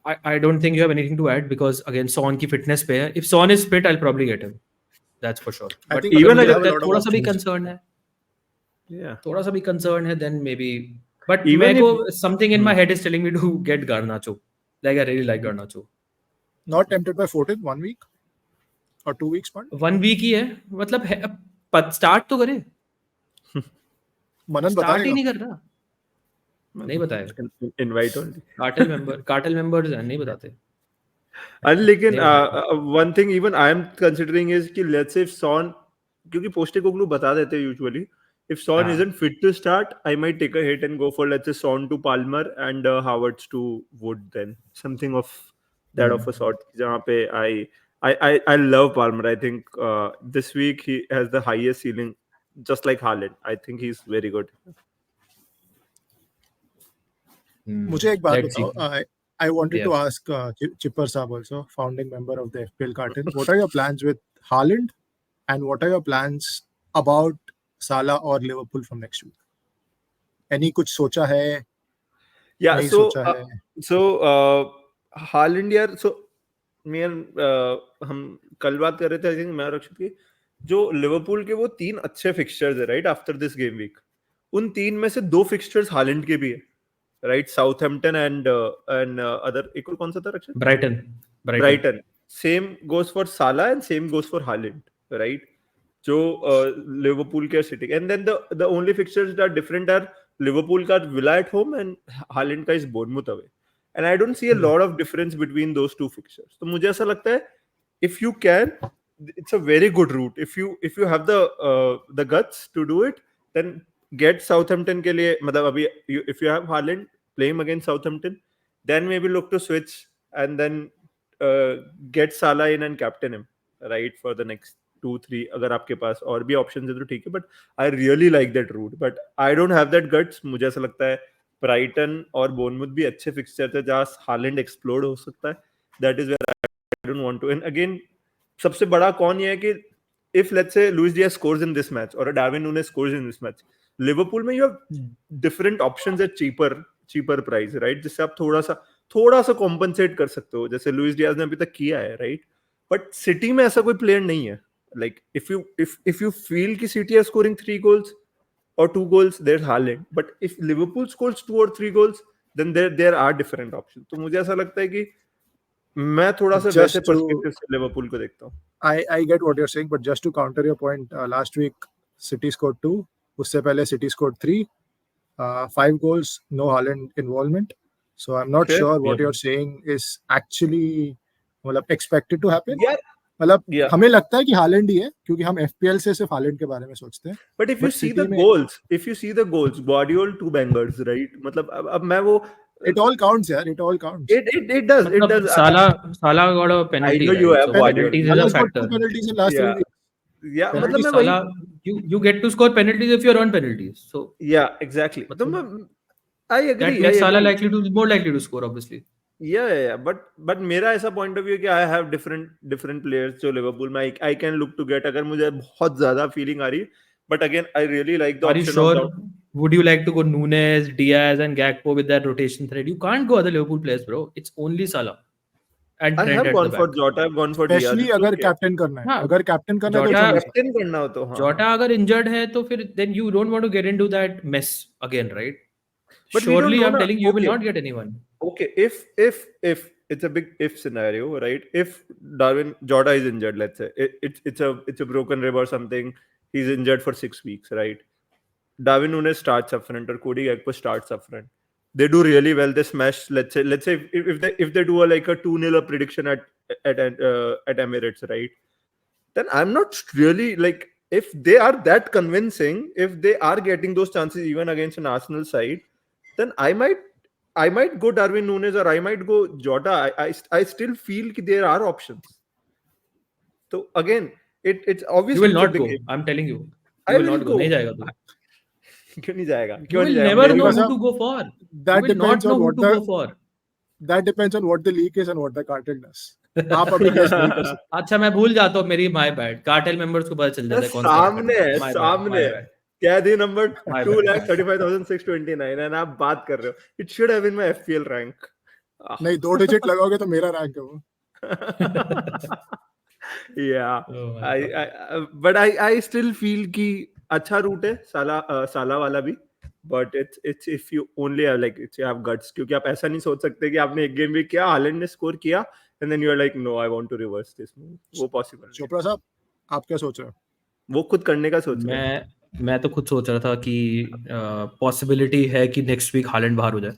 I don't think you have anything to add because again Son की fitness पे है. If Son is fit, I'll probably get him. That's for sure. I But think even अगर थोड़ा सा भी concern है, Yeah. थोड़ा सा भी concern है, then maybe. But Even मेरे if- को something in my head is telling me to get Garnacho. Like I really like Garnacho. Not tempted by Foden 1 week or 2 weeks, man? 1 week ही है, मतलब start तो करे. मनन Start ही बताएगा. नहीं कर रहा. नहीं बताया. Invite only. Cartel members हैं, नहीं बताते. And लेकिन one thing even I am considering is कि let's say if Son, क्योंकि Postecoglou बता देते हैं usually, if Son isn't fit to start, I might take a hit and go for let's say Son to Palmer and Havertz to Wood, then something of that of a sort. जहाँ पे I love Palmer. I think this week he has the highest ceiling, just like Haaland. I think he's very good. मुझे एक बात बताओ. I wanted to ask Chipper Saab also, founding member of the FPL Cartel. What are your plans with Haaland and what are your plans about Salah or Liverpool from next week? Any कुछ सोचा है? Yeah, नहीं so सोचा है? so Haaland यार, so हम कल बात कर रहे थे I think मैं और रक्षित की, जो लिवरपूल के वो 3 अच्छे फिक्सचर्स है right after this game week. उन 3 में से 2 फिक्सचर्स हालैंड के भी है राइट. साउथहैम्पटन एंड अदर एक और कौन सा था Rakshit? Brighton. Same goes for Salah and same goes for Haaland right, जो लिवरपूल के City. And then the only fixtures that are different are Liverpool का Villa at home and Haaland का is Bournemouth away. And I don't see a lot of difference between those two fixtures. तो मुझे ऐसा लगता है if you can it's a very good route. If you have the guts to do it, then get Southampton के लिए, मतलब अभी if you have Haaland, play him against Southampton, then maybe look to switch and then get Salah in and captain him, right, for the next 2-3. अगर आपके पास और भी options है तो ठीक है, but I really like that route, but I don't have that guts. मुझे ऐसा लगता है ब्राइटन और बोर्नमूथ भी अच्छे फिक्सचर थे जहाँ हालैंड एक्सप्लोड हो सकता है. That is where I don't want to. And again, सबसे बड़ा कौन ये है कि if let's say Luis Diaz scores in this match or Darwin Núñez scores in this match, Liverpool में you have different options at cheaper price, right? जिससे आप थोड़ा सा compensate कर सकते हो, जैसे लुइस डियाज ने अभी तक किया है, right? But सिटी में ऐसा कोई प्लेयर नहीं है. Like if you feel कि City is scoring 3 goals or 2 goals, there's Haaland. But if Liverpool scores 2 or 3 goals, then there are different options. तो मुझे ऐसा लगता है कि मैं थोड़ा सा वैसे पर्सपेक्टिव से लिवरपूल को देखता हूँ. I get what you're saying, but just to counter your point, last week City scored 2, उससे पहले City scored 3, 5 goals, no Haaland involvement. So I'm not sure what you're saying is actually मतलब expected to happen. मतलब हमें लगता है कि Holland ही है क्योंकि हम FPL से सिर्फ हालैंड के बारे में सोचते हैं. But if you see the goals, Guardiola 2 bangers, right? मतलब अब मैं वो it all counts, यार. It all counts. It does. It does. Salah got a penalty. I know you have penalties is a factor. Penalties in last 3 weeks. Yeah, मतलब Salah, you get to score penalties if you run penalties. So yeah, exactly. I agree. That makes Salah more likely to score, obviously. Yeah. But मेरा ऐसा point of view कि I have different players जो Liverpool में I can look to get अगर मुझे बहुत ज़्यादा feeling आ रही. But again, I really like the option. Are you sure? Would you like to go Núñez, Diaz, and Gakpo with that rotation thread? You can't go other Liverpool players, bro. It's only Salah. And I have gone for Jota. I've gone for Diaz. Especially अगर captain करना है. अगर captain करना है तो captain करना हो तो हाँ. Jota अगर injured है तो फिर then you don't want to get into that mess again, right? But surely I'm telling you, you will not get anyone. Okay, if it's a big if scenario, right? If Jota is injured, let's say it's a broken rib or something, he's injured for 6 weeks, right? Darwin Núñez starts up front or Cody Gakpo starts up front. They do really well. They smash. Let's say if they do a 2-0 prediction at Emirates, right? Then I'm not really like, if they are that convincing, if they are getting those chances even against an Arsenal side, then I might go Darwin Núñez or I might go Jota. I still feel that there are options. So again, it's obviously you will not go. I'm telling you. You will not go. नहीं जाएगा तू. क्यों नहीं जाएगा? You will never know who to go for. That you will not know who to go for. That depends on what the league is and what the cartel does. आप अभी guess नहीं कर सकते. अच्छा मैं भूल जाता हूँ, मेरी my bad. Cartel members को पता चल जाता है कौन सा. सामने क्या दी नंबर 2,35,629 and आप बात कर रहे हो. It should have been my FPL rank. नहीं 2 digit लगाओगे तो मेरा rank है वो. Yeah, but I still feel कि अच्छा रूट है साला वाला भी, but it's if you only have you have guts, क्योंकि आप ऐसा नहीं सोच सकते कि आपने एक गेम भी किया, हालैंड ने स्कोर किया and then you are like no I want to reverse this move. वो पॉसिबल है. चोपड़ा साहब आप क्या सोच रहे हो? वो खुद करने का सोच रहे हैं. मैं तो खुद सोच रहा था कि पॉसिबिलिटी है कि नेक्स्ट वीक हालैंड बाहर हो जाए.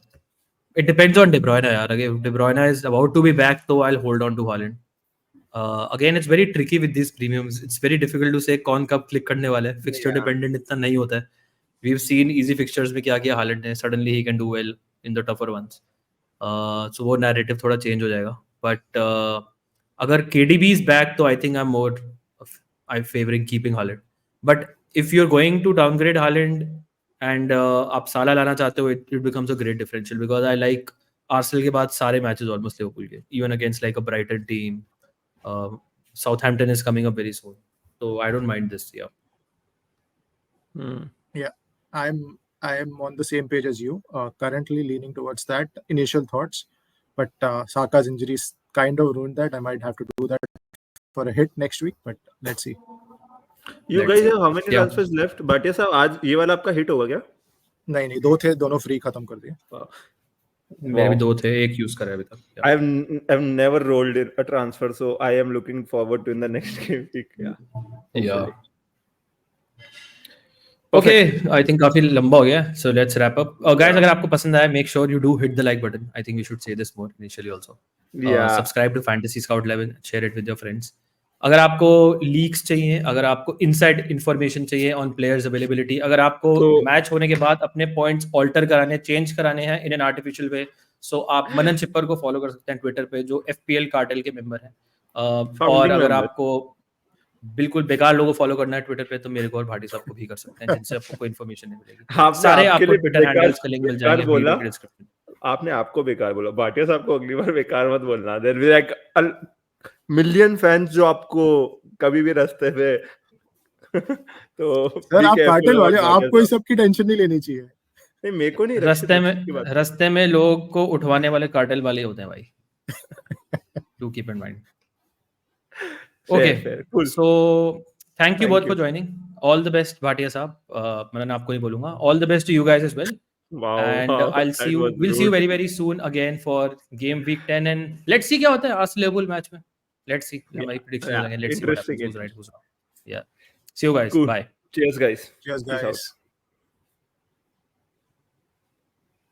It depends on De Bruyne यार. अगर De Bruyne is about to be back तो I will hold on to Haaland. Again it's very tricky with this premiums. It's very difficult to say कौन कब click करने वाला है. Fixture dependent इतना नहीं होता है. We have seen easy fixtures में क्या किया हालैंड ने, suddenly he can do well in the tougher ones. So वो नैरेटिव थोड़ा चेंज हो जाएगा. बट अगर KDB इज बैक तो I think I am favouring keeping Holland. But if you're going to downgrade Haaland and आप साला लाना चाहते हो, it becomes a great differential because I like Arsenal के बाद सारे matches almost Liverpool के, even against like a Brighton team. Southampton is coming up very soon, so I don't mind this. Yeah, I am on the same page as you. Currently leaning towards that. Initial thoughts, but Saka's injuries kind of ruined that. I might have to do that for a hit next week, but let's see. You guys have how many transfers left? Bhatia साहब आज ये वाला आपका hit होगा क्या? नहीं 2 थे, दोनों फ्री खत्म कर दिए. मेरे भी 2 थे, एक यूज करा अभी तक. I've never rolled a transfer, so I am looking forward to in the next game week. Yeah. Okay, I think काफी लंबा हो गया. So let's wrap up. Guys, अगर आपको पसंद आया, make sure you do hit the like button. I think we should say this more initially also. Subscribe to Fantasy Scout 11, share it with your friends. अगर आपको leaks चाहिए, अगर आपको inside information चाहिए ऑन प्लेयर्स अवेलेबिलिटी, अगर आपको match होने के बाद अपने पॉइंट्स ऑल्टर कराने, चेंज कराने हैं इन एन आर्टिफिशियल वे, सो आप मनन चिप्पर को फॉलो कर सकते हैं ट्विटर पे, जो FPL कार्टेल के मेंबर हैं। और अगर आपको बिल्कुल बेकार लोगों को फॉलो करना है ट्विटर पे, तो मेरे को और भाटी साहब को भी कर सकते हैं, जिनसे आपको कोई इन्फॉर्मेशन नहीं मिलेगी। सारे आपको ट्विटर हैंडल्स का लिंक मिल जाएंगे वीडियो के डिस्क्रिप्शन। आपने आपको बेकार बोला, भाटिया साहब को अगली बार बेकार मत बोलना। There will like million fans जो आपको कभी भी रास्ते पे तो सर आप कार्टेल वाले, आपको इस सब की टेंशन नहीं लेनी चाहिए। नहीं, मेरे को नहीं, रास्ते में लोग को उठवाने वाले कार्टेल वाले होते हैं भाई। Do keep in mind. Okay, so thank you बहुत for joining. All the best Bhatia साहब। मैं आपको नहीं बोलूंगा, all the best to you guys as well. And we'll see you very very soon again for game week 10, and let's see क्या होता है आज Liverpool मैच में। Let's see हमारी prediction लगे, let's see what happens, who's right who's wrong. Yeah, see you guys, bye. Cheers guys. Cheers guys.